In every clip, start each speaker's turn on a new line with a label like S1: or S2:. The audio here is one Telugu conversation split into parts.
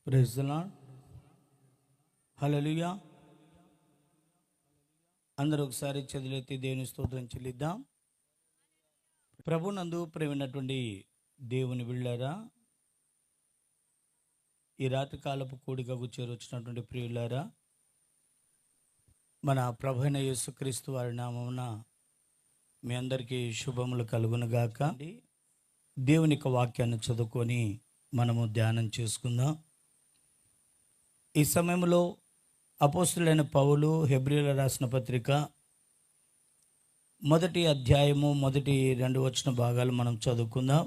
S1: Praise the lord. హల్లెలూయా. అందరూ ఒకసారి చేతులెత్తి దేవుని స్తోత్రం చెల్లిద్దాం. ప్రభునందు ప్రేమైనటువంటి దేవుని బిడ్డలారా, ఈ రాత్రి కాలపు కూడికకు చేరొచ్చినటువంటి ప్రియులారా, మన ప్రభు అయిన యేసుక్రీస్తు వారి నామమున మీ అందరికీ శుభములు కలుగునుగాక. దేవుని యొక్క వాక్యాన్ని చదువుకొని మనము ధ్యానం చేసుకుందాం. ఈ సమయంలో అపోస్తులైన పౌలు హెబ్రీయుల రాసిన పత్రిక 1వ అధ్యాయము 1-2 వచన భాగాలు మనం చదువుకుందాం.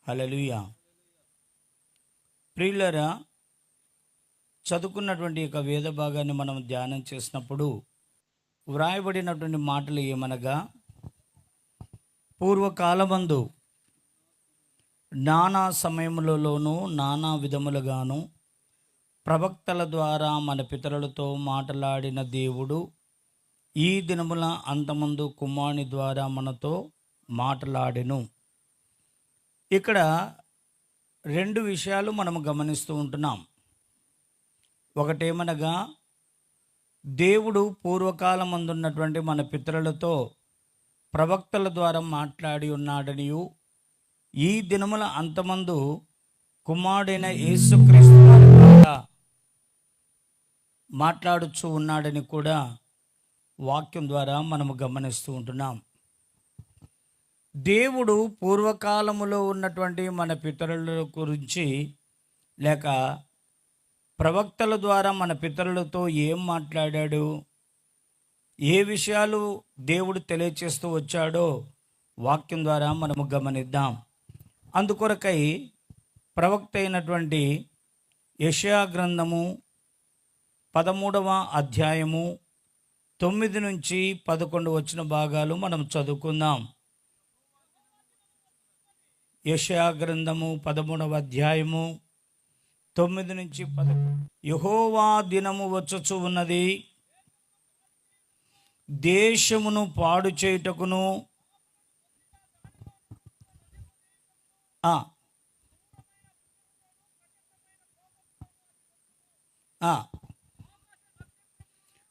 S1: హల్లెలూయా. ప్రియులారా, చదువుకున్నటువంటి యొక్క వేద భాగాన్ని మనం ధ్యానం చేసినప్పుడు వ్రాయబడినటువంటి మాటలు ఏమనగా, పూర్వకాలమందు నానా సమయములలోనూ నానా విధములుగాను ప్రవక్తల ద్వారా మన పితరులతో మాట్లాడిన దేవుడు ఈ దినముల అంతమందు కుమారుని ద్వారా మనతో మాట్లాడెను. ఇక్కడ 2 విషయాలు మనము గమనిస్తూ ఉంటున్నాం. ఒకటేమనగా, దేవుడు పూర్వకాలమందున్నటువంటి మన పితరులతో ప్రవక్తల ద్వారా మాట్లాడి ఉన్నాడనియు, ఈ దినముల అంతమందు కుమారుడైన యేసుక్రీస్తు ద్వారా మాట్లాడుచూ ఉన్నాడని కూడా వాక్యం ద్వారా మనము గమనిస్తూ ఉంటున్నాం. దేవుడు పూర్వకాలములో ఉన్నటువంటి మన పితరుల గురించి లేక ప్రవక్తల ద్వారా మన పితరులతో ఏం మాట్లాడాడు, ఏ విషయాలు దేవుడు తెలియచేస్తూ వచ్చాడో వాక్యం ద్వారా మనము గమనిద్దాం. అందుకొరకై ప్రవక్త అయినటువంటి యెషయా గ్రంథము 13వ అధ్యాయము 9-11 వచన భాగాలు మనం చదువుకుందాం. యెషయా గ్రంథము 13వ అధ్యాయము 9-11. యెహోవా దినము వచ్చుచు ఉన్నది, దేశమును పాడు చేయుటకును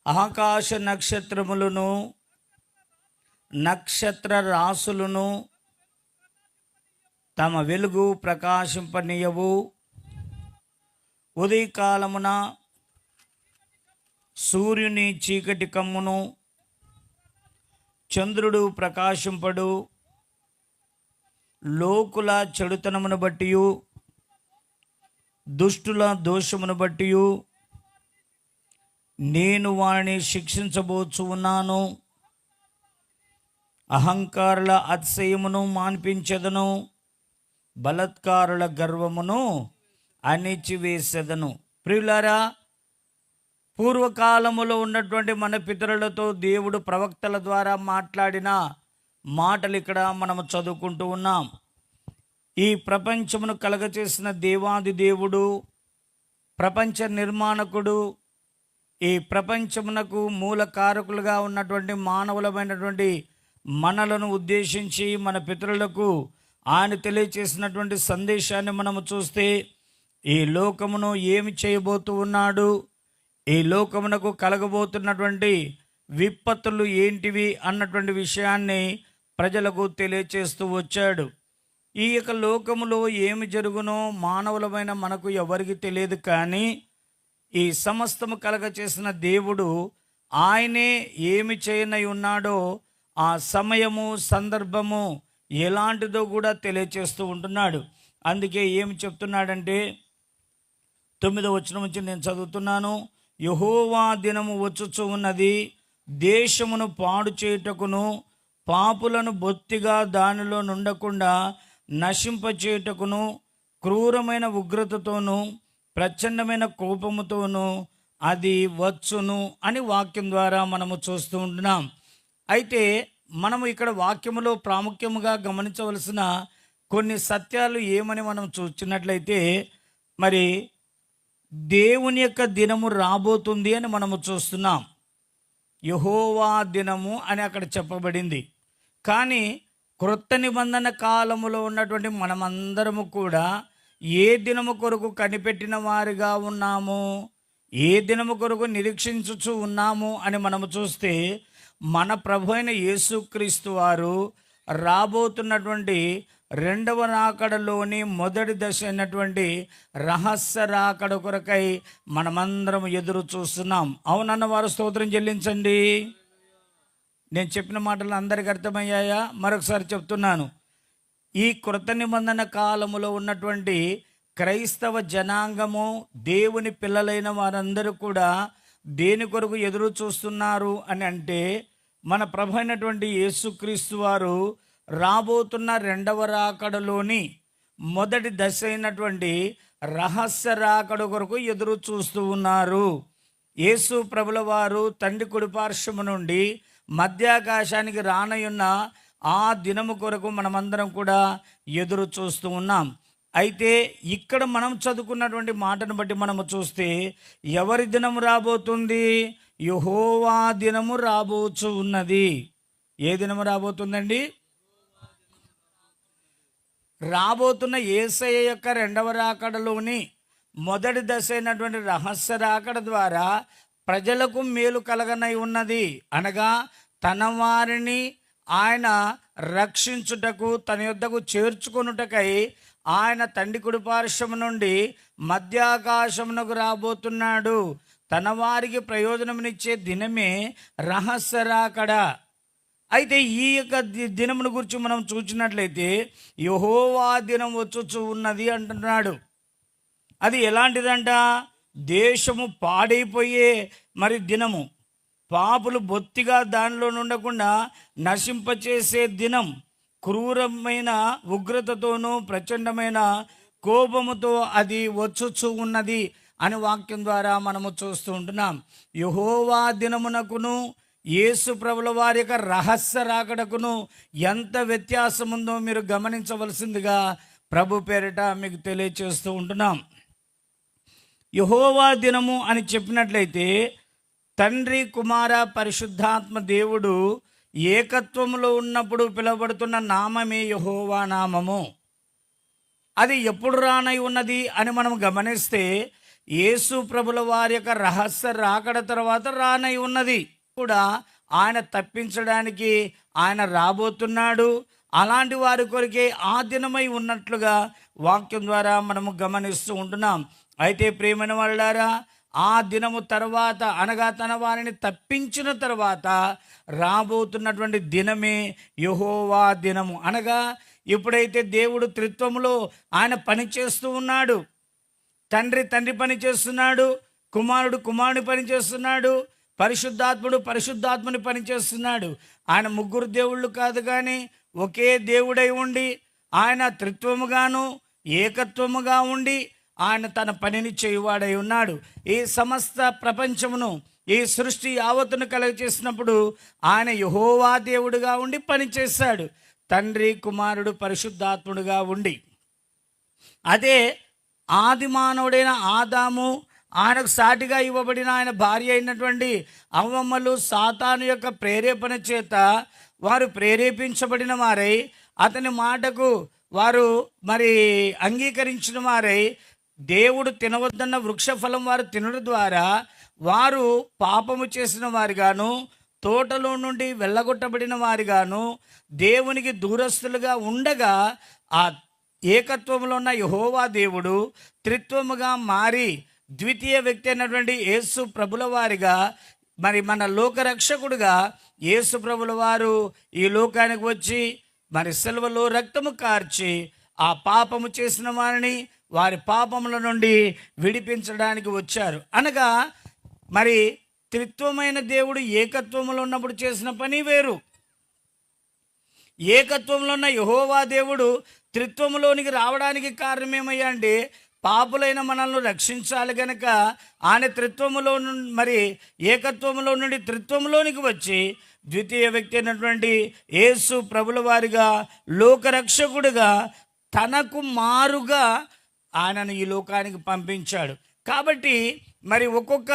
S1: ఆకాశ నక్షత్రములను నక్షత్ర రాసులను తమ వెలుగు ప్రకాశింపనీయవు. ఉదయకాలమున సూర్యుని చీకటి కమ్మును, చంద్రుడు ప్రకాశింపడు. లోకుల చెడుతనమును బట్టియు దుష్టుల దోషమును బట్టియు నేను వారిని శిక్షించబోచు ఉన్నాను. అహంకారుల అతిశయమును మాన్పించెదను, బలత్కారుల గర్వమును అణిచివేసెదను. ప్రియులారా, పూర్వకాలములో ఉన్నటువంటి మన పితరులతో దేవుడు ప్రవక్తల ద్వారా మాట్లాడిన మాటలు ఇక్కడ మనము చదువుకుంటూ ఉన్నాం. ఈ ప్రపంచమును కలగచేసిన దేవాది దేవుడు, ప్రపంచ నిర్మాణకుడు, ఈ ప్రపంచమునకు మూల కారకులుగా ఉన్నటువంటి మానవులమైనటువంటి మనలను ఉద్దేశించి మన పితరులకు ఆయన తెలియచేసినటువంటి సందేశాన్ని మనము చూస్తే, ఈ లోకమును ఏమి చేయబోతూ ఉన్నాడు, ఈ లోకమునకు కలగబోతున్నటువంటి విపత్తులు ఏంటివి అన్నటువంటి విషయాన్ని ప్రజలకు తెలియచేస్తూ వచ్చాడు. ఈ యొక్క లోకములో ఏమి జరుగునో మానవులమైన మనకు ఎవరికి తెలియదు, కానీ ఈ సమస్తము కలగ చేసిన దేవుడు ఆయనే ఏమి చేయనై ఉన్నాడో ఆ సమయము సందర్భము ఎలాంటిదో కూడా తెలియచేస్తూ ఉంటున్నాడు. అందుకే ఏమి చెప్తున్నాడంటే 9వ వచనం నుంచి నేను చదువుతున్నాను. యెహోవా దినము వచ్చుచు ఉన్నది, దేశమును పాడు చేయుటకును పాపులను బొత్తిగా దానిలో నుండకుండా నశింపచేయుటకును క్రూరమైన ఉగ్రతతోనూ ప్రచండమైన కోపముతోనూ అది వచ్చును అని వాక్యం ద్వారా మనము చూస్తూ ఉంటున్నాం. అయితే మనము ఇక్కడ వాక్యములో ప్రాముఖ్యముగా గమనించవలసిన కొన్ని సత్యాలు ఏమని మనం చూసినట్లయితే, మరి దేవుని యొక్క దినము రాబోతుంది అని మనము చూస్తున్నాం. యెహోవా దినము అని అక్కడ చెప్పబడింది. కానీ క్రొత్త నిబంధన కాలములో ఉన్నటువంటి మనమందరము కూడా ఏ దినము కొరకు కనిపెట్టిన వారిగా ఉన్నాము, ఏ దినము కొరకు నిరీక్షించుచు ఉన్నాము అని మనము చూస్తే, మన ప్రభు అయిన యేసుక్రీస్తు వారు రాబోతున్నటువంటి రెండవ రాకడలోని మొదటి దశ అయినటువంటి రహస్య రాకడ కొరకై మనమందరం ఎదురు చూస్తున్నాం. అవునన్న వారు స్తోత్రం చెల్లించండి. నేను చెప్పిన మాటలు అందరికీ అర్థమయ్యాయా? మరొకసారి చెప్తున్నాను. ఈ కృత నిబంధన కాలములో ఉన్నటువంటి క్రైస్తవ జనాంగము, దేవుని పిల్లలైన వారందరూ కూడా దేని కొరకు ఎదురు చూస్తున్నారు అని అంటే, మన ప్రభు అయినటువంటి యేసుక్రీస్తు వారు రాబోతున్న రెండవ రాకడలోని మొదటి దశ అయినటువంటి రహస్య రాకడ కొరకు ఎదురు చూస్తూ ఉన్నారు. యేసు ప్రభుల వారు తండ్రి కుడిపార్శ్వము నుండి మధ్యాకాశానికి రానయున్న ఆ దినము కొరకు మనమందరం కూడా ఎదురు చూస్తూ ఉన్నాం. అయితే ఇక్కడ మనం చదువుకున్నటువంటి మాటను బట్టి మనము చూస్తే, ఎవరి దినము రాబోతుంది? యెహోవా దినము రాబోచు ఉన్నది. ఏ దినము రాబోతుందండి? రాబోతున్న యేసయ్య యొక్క రెండవ రాకడలోని మొదటి దశ అయినటువంటి రహస్య రాకడ ద్వారా ప్రజలకు మేలు కలగనై ఉన్నది. అనగా తన వారిని ఆయన రక్షించుటకు, తన యొద్దకు చేర్చుకొనుటకై ఆయన తండ్రి కుడిపార్శ్వము నుండి మధ్యాకాశమునకు రాబోతున్నాడు. తన వారికి ప్రయోజనమునిచ్చే దినమే రహస్య రాకడ. అయితే ఈ యొక్క దినమును గురించి మనం చూసినట్లయితే, యెహోవా దినం వచ్చుచు ఉన్నది అంటున్నాడు. అది ఎలాంటిదంట? దేశము పాడైపోయే దినము, పాపులు బొత్తిగా దానిలో ఉండకుండా నశింపచేసే దినం, క్రూరమైన ఉగ్రతతోనూ ప్రచండమైన కోపముతో అది వచ్చుచు ఉన్నది అని వాక్యం ద్వారా మనము చూస్తూ ఉంటున్నాం. యెహోవా దినమునకును యేసు ప్రభుల వారి యొక్క రహస్య రాకడకును ఎంత వ్యత్యాసం ఉందో మీరు గమనించవలసిందిగా ప్రభు పేరిట మీకు తెలియచేస్తూ ఉంటున్నాం. యెహోవా దినము అని చెప్పినట్లయితే, తండ్రి, కుమార, పరిశుద్ధాత్మ దేవుడు ఏకత్వములో ఉన్నప్పుడు పిలువబడుతున్న నామమే యెహోవా నామము. అది ఎప్పుడు రానై ఉన్నది అని మనం గమనిస్తే, యేసు ప్రభుల వారి యొక్క రహస్య రాకడ తర్వాత రానై ఉన్నది. కూడా ఆయన తప్పించడానికి ఆయన రాబోతున్నాడు. అలాంటి వారి కొరికే ఆ దినమై ఉన్నట్లుగా వాక్యం ద్వారా మనము గమనిస్తూ ఉంటున్నాం. అయితే ప్రియమైన వాళ్ళారా, ఆ దినము తర్వాత, అనగా తన వారిని తప్పించిన తర్వాత రాబోతున్నటువంటి దినమే యెహోవా దినము. అనగా ఎప్పుడైతే దేవుడు త్రిత్వములో ఆయన పని చేస్తూ ఉన్నాడు, తండ్రి పని చేస్తున్నాడు, కుమారుని పని చేస్తున్నాడు, పరిశుద్ధాత్ముని పని చేస్తున్నాడు. ఆయన ముగ్గురు దేవుళ్ళు కాదు, కానీ ఒకే దేవుడై ఉండి ఆయన త్రిత్వముగాను ఏకత్వముగా ఉండి ఆయన తన పనిని చేయువాడై ఉన్నాడు. ఈ సమస్త ప్రపంచమును, ఈ సృష్టి యావత్తును కలుగచేసినప్పుడు ఆయన యెహోవా దేవుడుగా ఉండి పనిచేశాడు, తండ్రి, కుమారుడు, పరిశుద్ధాత్ముడుగా ఉండి. అదే ఆది మానవుడైన ఆదాము, ఆయనకు సాటిగా ఇవ్వబడిన ఆయన భార్య అయినటువంటి అవ్వమ్మలు సాతాను యొక్క ప్రేరేపణ చేత వారు ప్రేరేపించబడిన వారై, అతని మాటకు వారు అంగీకరించిన వారై, దేవుడు తినవద్దన్న వృక్షఫలం వారు తినడం ద్వారా వారు పాపము చేసిన వారిగాను, తోటలో నుండి వెళ్ళగొట్టబడిన వారిగాను, దేవునికి దూరస్తులుగా ఉండగా ఆ ఏకత్వంలో ఉన్న యెహోవా దేవుడు త్రిత్వముగా మారి ద్వితీయ వ్యక్తి అయినటువంటి యేసు ప్రభుల వారిగా, మన లోకరక్షకుడుగా యేసు ప్రభుల వారు ఈ లోకానికి వచ్చి సిలువలో రక్తము కార్చి ఆ పాపము చేసిన వారిని వారి పాపముల నుండి విడిపించడానికి వచ్చారు. అనగా త్రిత్వమైన దేవుడు ఏకత్వంలో ఉన్నప్పుడు చేసిన పని వేరు. ఏకత్వంలో ఉన్న యెహోవా దేవుడు త్రిత్వములోనికి రావడానికి కారణం ఏమయ్యా అంటే, పాపులైన మనల్ని రక్షించాలి గనక ఆయన త్రిత్వములో ఏకత్వములో నుండి త్రిత్వములోనికి వచ్చి ద్వితీయ వ్యక్తి అయినటువంటి యేసు ప్రభుల వారిగా, లోకరక్షకుడిగా తనకు మారుగా ఆయనను ఈ లోకానికి పంపించాడు. కాబట్టి ఒక్కొక్క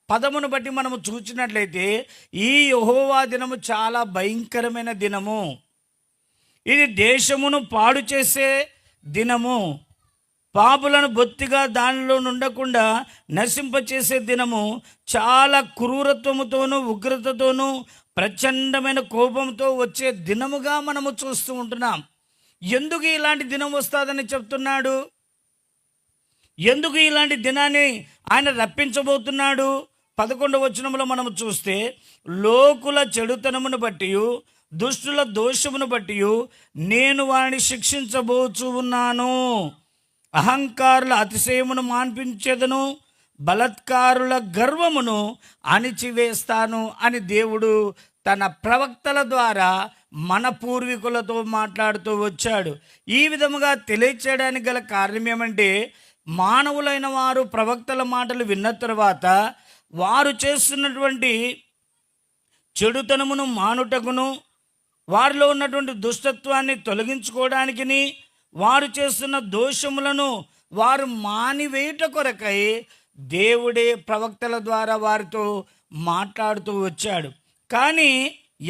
S1: పదమును బట్టి మనము చూసినట్లయితే, ఈ యెహోవా దినము చాలా భయంకరమైన దినము. ఇది దేశమును పాడు చేసే దినము. పాపులను బొత్తిగా దానిలో ఉండకుండా నశింపచేసే దినము చాలా క్రూరత్వముతోనూ ఉగ్రతతోనూ ప్రచండమైన కోపంతో వచ్చే దినముగా మనము చూస్తూ ఉంటున్నాం. ఎందుకు ఇలాంటి దినం వస్తుందని చెప్తున్నాడు? ఎందుకు ఇలాంటి దినాన్ని ఆయన రప్పించబోతున్నాడు? 11వ వచనంలో మనం చూస్తే, లోకుల చెడుతనమును బట్టి దుష్టుల దోషమును బట్టి నేను వారిని శిక్షించబోచు ఉన్నాను. అహంకారుల అతిశయమును మాన్పించేదను, బలత్కారుల గర్వమును అణిచివేస్తాను అని దేవుడు తన ప్రవక్తల ద్వారా మన పూర్వీకులతో మాట్లాడుతూ వచ్చాడు. ఈ విధముగా తెలియచేయడానికి గల కారణం ఏమంటే, మానవులైన వారు ప్రవక్తల మాటలు విన్న తర్వాత వారు చేస్తున్నటువంటి చెడుతనమును మానుటకును, వారిలో ఉన్నటువంటి దుష్టత్వాన్ని తొలగించుకోవడానికి, వారు చేస్తున్న దోషములను వారు మానివేయుట కొరకై దేవుడే ప్రవక్తల ద్వారా వారితో మాట్లాడుతూ వచ్చాడు. కానీ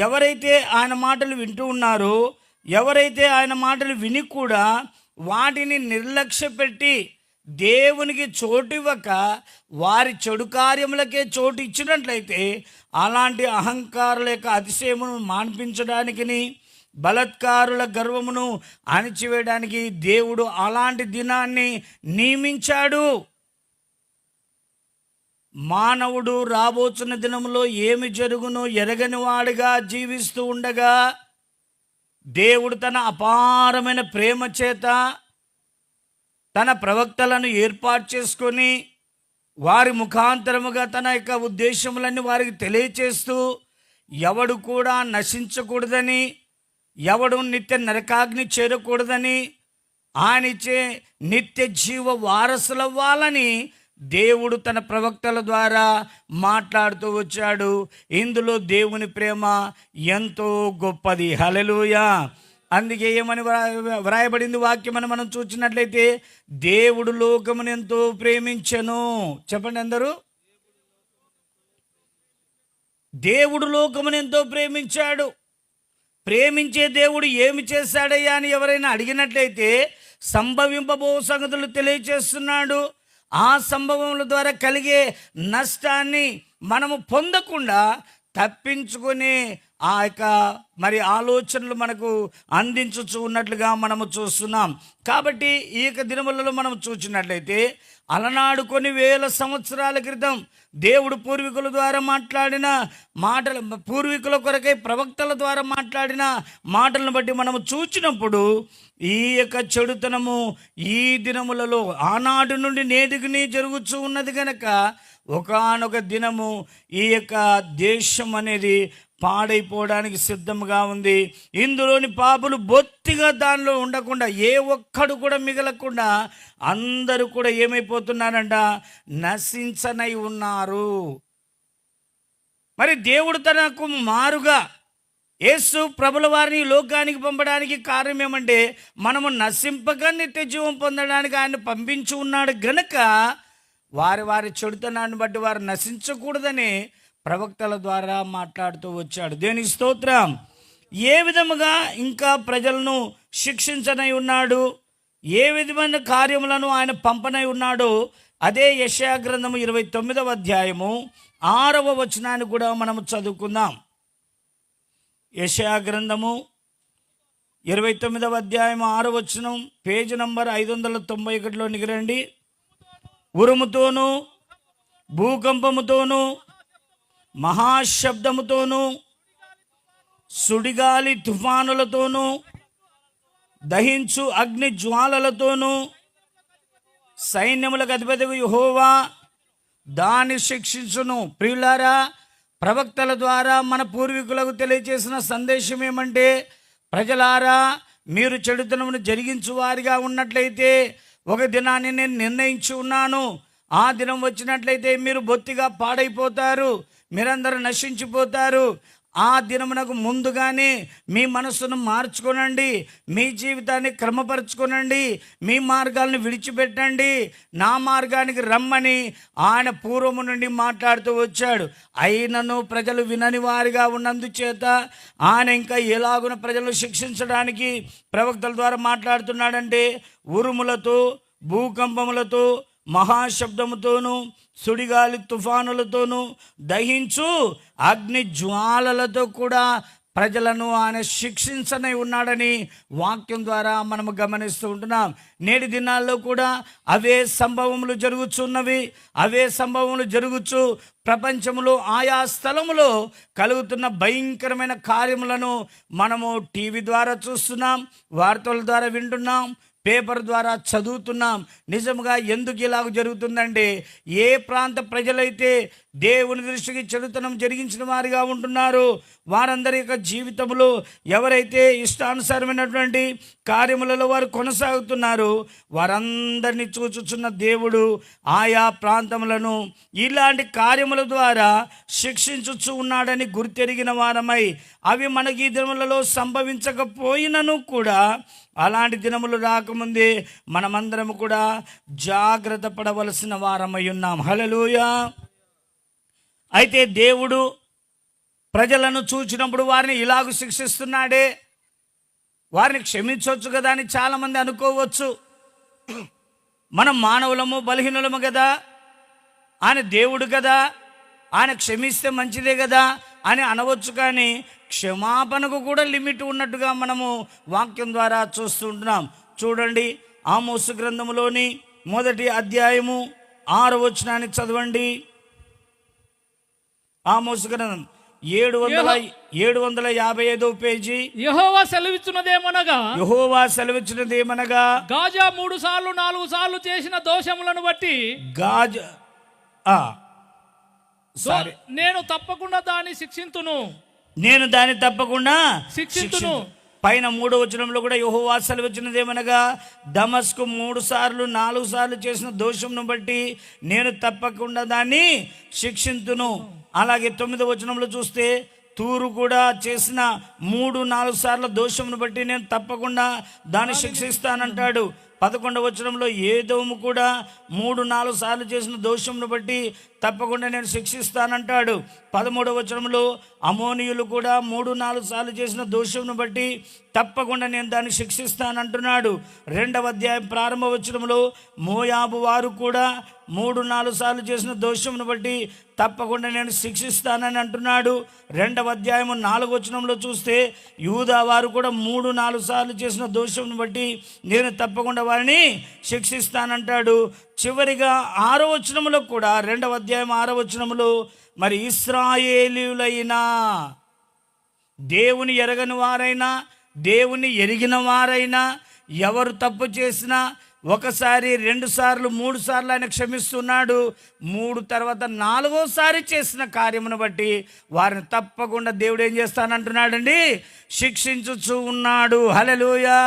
S1: ఎవరైతే ఆయన మాటలు వింటూ ఉన్నారో, ఎవరైతే ఆయన మాటలు విని కూడా వాటిని నిర్లక్ష్య పెట్టి దేవునికి చోటు ఇవ్వక వారి చెడు కార్యములకే చోటు ఇచ్చినట్లయితే, అలాంటి అహంకారుల యొక్క అతిశయమును మాన్పించడానికి, బలత్కారుల గర్వమును అణిచివేయడానికి దేవుడు అలాంటి దినాన్ని నియమించాడు. మానవుడు రాబోతున్న దినంలో ఏమి జరుగునో ఎరగని వాడిగా జీవిస్తూ ఉండగా, దేవుడు తన అపారమైన ప్రేమ చేత తన ప్రవక్తలను ఏర్పాటు చేసుకొని వారి ముఖాంతరముగా తన యొక్క ఉద్దేశములన్నీ వారికి తెలియచేస్తూ, ఎవడు కూడా నశించకూడదని, ఎవడు నిత్య నరకాగ్ని చేరకూడదని, ఆయనిచ్చే నిత్య జీవ వారసులవ్వాలని దేవుడు తన ప్రవక్తల ద్వారా మాట్లాడుతూ వచ్చాడు. ఇందులో దేవుని ప్రేమ ఎంతో గొప్పది. హల్లెలూయా. అందుకే ఏమని వ్రాయబడింది వాక్యం అని మనం చూసినట్లయితే, దేవుడు లోకమును ఎంతో ప్రేమించెను. చెప్పండి అందరూ. దేవుడు లోకమును ఎంతో ప్రేమించాడు. ప్రేమించే దేవుడు ఏమి చేశాడయ్యా అని ఎవరైనా అడిగినట్లయితే సంభవింపబో సంగతులు తెలియచేస్తున్నాడు. ఆ సంభవముల ద్వారా కలిగే నష్టాన్ని మనము పొందకుండా తప్పించుకొని ఆ యొక్క ఆలోచనలు మనకు అందించుచు ఉన్నట్లుగా మనము చూస్తున్నాం. కాబట్టి ఈ యొక్క దినములలో మనం చూసినట్లయితే, అలనాడు కొన్ని వేల సంవత్సరాల క్రితం దేవుడు పూర్వీకుల ద్వారా మాట్లాడిన మాటలు, పూర్వీకుల కొరకై ప్రవక్తల ద్వారా మాట్లాడిన మాటలను బట్టి మనము చూచినప్పుడు, ఈ యొక్క చెడుతనము ఈ దినములలో ఆనాడు నుండి నేటికి జరుగుతూ ఉన్నది కనుక ఒకానొక దినము ఈ యొక్క దేశం అనేది పాడైపోవడానికి సిద్ధంగా ఉంది. ఇందులోని పాపులు బొత్తిగా దానిలో ఉండకుండా, ఏ ఒక్కడు కూడా మిగలకుండా అందరూ కూడా ఏమైపోతున్నారంట? నశించనై ఉన్నారు. మరి దేవుడు తనకు మారుగా యేసు ప్రభుల వారిని లోకానికి పంపడానికి కారణం ఏమంటే, మనము నశింపక నిత్య జీవం పొందడానికి ఆయన పంపించి ఉన్నాడు గనుక వారి వారి చెడుతనాన్ని బట్టి వారు నశించకూడదని ప్రవక్తల ద్వారా మాట్లాడుతూ వచ్చాడు. దేవునికి స్తోత్రం. ఏ విధముగా ఇంకా ప్రజలను శిక్షించనై ఉన్నాడు, ఏ విధమైన కార్యములను ఆయన పంపనై ఉన్నాడో అదే యెషయా గ్రంథము 29వ అధ్యాయము 6వ వచనాన్ని కూడా మనము చదువుకుందాం. యెషయా గ్రంథము 29వ అధ్యాయం 6వ వచనం, పేజీ నంబర్ 591లోనికి రండి. ఉరుముతోనూ భూకంపముతోనూ మహాశబ్దముతోనూ సుడిగాలి తుఫానులతోనూ దహించు అగ్ని జ్వాలలతోనూ సైన్యములకు అధిపతిగా యెహోవా దాన్ని శిక్షించును. ప్రియులారా, ప్రవక్తల ద్వారా మన పూర్వీకులకు తెలియజేసిన సందేశం ఏమంటే, ప్రజలారా, మీరు చెడుతనమును జరిగించు వారిగా ఉన్నట్లయితే ఒక దినాన్ని నేను నిర్ణయించి ఉన్నాను. ఆ దినం వచ్చినట్లయితే మీరు బొత్తిగా పాడైపోతారు, మీరందరూ నశించిపోతారు. ఆ దినమునకు ముందుగానే మీ మనస్సును మార్చుకోనండి, మీ జీవితాన్ని క్రమపరచుకోనండి, మీ మార్గాలను విడిచిపెట్టండి, నా మార్గానికి రమ్మని ఆయన పూర్వము నుండి మాట్లాడుతూ వచ్చాడు. అయినను ప్రజలు వినని వారిగా ఉన్నందుచేత ఆయన ఇంకా ఎలాగున ప్రజలను శిక్షించడానికి ప్రవక్తల ద్వారా మాట్లాడుతున్నాడంటే, ఉరుములతో భూకంపములతో మహాశబ్దముతోనూ సుడిగాలి తుఫానులతోనూ దహించు అగ్ని జ్వాలలతో కూడా ప్రజలను ఆయన శిక్షించనే ఉన్నాడని వాక్యం ద్వారా మనము గమనిస్తూ ఉంటున్నాం. నేటి దినాల్లో కూడా అవే సంభవములు జరుగుతున్నవి. అవే సంభవములు జరుగుచు ప్రపంచంలో ఆయా స్థలములో కలుగుతున్న భయంకరమైన కార్యములను మనము టీవీ ద్వారా చూస్తున్నాం, వార్తల ద్వారా వింటున్నాం, పేపర్ ద్వారా చదువుతున్నాం. నిజంగా ఎందుకు ఇలాగ జరుగుతుందంటే, ఏ ప్రాంత ప్రజలైతే దేవుని దృష్టికి చెడుతనం జరిగించిన వారిగా ఉంటున్నారు, వారందరి యొక్క జీవితంలో ఎవరైతే ఇష్టానుసారమైనటువంటి కార్యములలో వారు కొనసాగుతున్నారు, వారందరినీ చూచుచున్న దేవుడు ఆయా ప్రాంతములను ఇలాంటి కార్యముల ద్వారా శిక్షించుచు ఉన్నాడని గుర్తెరిగిన వారమై, అవి మనకి ఈ దినములలో సంభవించకపోయినను కూడా అలాంటి దినములు రాకముందే మనమందరం కూడా జాగ్రత్త పడవలసిన వారమై ఉన్నాం. హల్లెలూయా. అయితే దేవుడు ప్రజలను చూచినప్పుడు వారిని ఇలాగ శిక్షిస్తున్నాడే, వారిని క్షమించవచ్చు కదా అని చాలామంది అనుకోవచ్చు. మనం మానవులము, బలహీనులము కదా, ఆయన దేవుడు కదా, ఆయన క్షమిస్తే మంచిదే కదా అని అనవచ్చు. కానీ క్షమాపణకు కూడా లిమిట్ ఉన్నట్టుగా మనము వాక్యం ద్వారా చూస్తూ ఉంటున్నాం. చూడండి, ఆమోసు గ్రంథములోని 1వ అధ్యాయము 6వ వచనాన్ని చదవండి. ఆమోసు గ్రంథం 755వ పేజీ.
S2: యెహోవా సెలవిచ్చినదేమనగా గాజా 3 సార్లు 4 సార్లు చేసిన దోషములను బట్టి నేను తప్పకుండా దాన్ని శిక్షింతును.
S1: నేను దాన్ని తప్పకుండా శిక్షింతును. పైన 3వ వచనంలో కూడా యెహోవా సెలవిచ్చినదేమనగా దమస్కు 3 సార్లు 4 సార్లు చేసిన దోషమును బట్టి నేను తప్పకుండా దాన్ని శిక్షింతును. అలాగే 9వ వచనంలో చూస్తే తూరు కూడా చేసిన 3-4 సార్ల దోషమును బట్టి నేను తప్పకుండా దాన్ని శిక్షిస్తానంటాడు. 11వ వచనంలో ఏదోము కూడా 3-4 సార్లు చేసిన దోషమును బట్టి తప్పకుండా నేను శిక్షిస్తానంటాడు. 13వ వచనంలో అమోనీయులు కూడా 3-4 సార్లు చేసిన దోషమును బట్టి తప్పకుండా నేను దాన్ని శిక్షిస్తానంటున్నాడు. 2వ అధ్యాయం ప్రారంభ వచనంలో మోయాబు వారు కూడా 3-4 సార్లు చేసిన దోషమును బట్టి తప్పకుండా నేను శిక్షిస్తానని అంటున్నాడు. 2వ అధ్యాయము 4వ వచనంలో చూస్తే యూదా వారు కూడా 3-4 సార్లు చేసిన దోషమును బట్టి నేను తప్పకుండా వారిని శిక్షిస్తానంటాడు. చివరిగా 6వ వచనంలో కూడా 2వ అధ్యాయం 6వ వచనంలో మరి ఇశ్రాయేలీయులైనా, దేవుని ఎరగని వారైనా దేవుని ఎరిగిన వారైనా ఎవరు తప్పు చేసినా 1 సారి 2 సార్లు 3 సార్లు ఆయన క్షమిస్తున్నాడు. 3 తర్వాత 4వ సారి చేసిన కార్యమును బట్టి వారిని తప్పకుండా దేవుడు ఏం చేస్తానంటున్నాడండి, శిక్షించుచూ ఉన్నాడు. హల్లెలూయా.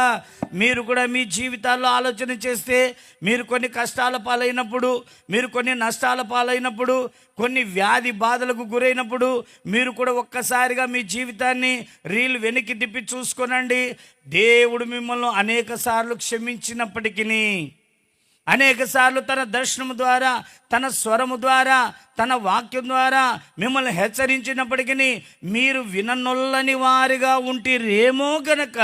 S1: మీరు కూడా మీ జీవితాల్లో ఆలోచన చేస్తే, మీరు కొన్ని కష్టాల పాలైనప్పుడు, మీరు కొన్ని నష్టాల పాలైనప్పుడు, కొన్ని వ్యాధి బాధలకు గురైనప్పుడు మీరు కూడా ఒక్కసారిగా మీ జీవితాన్ని రీల్ వెనక్కి తిప్పి చూసుకోనండి. దేవుడు మిమ్మల్ని అనేక సార్లు క్షమించినప్పటికీ, అనేక సార్లు తన దర్శనము ద్వారా, తన స్వరము ద్వారా, తన వాక్యం ద్వారా మిమ్మల్ని హెచ్చరించినప్పటికీ మీరు విననొల్లని వారిగా ఉంటిరేమో గనక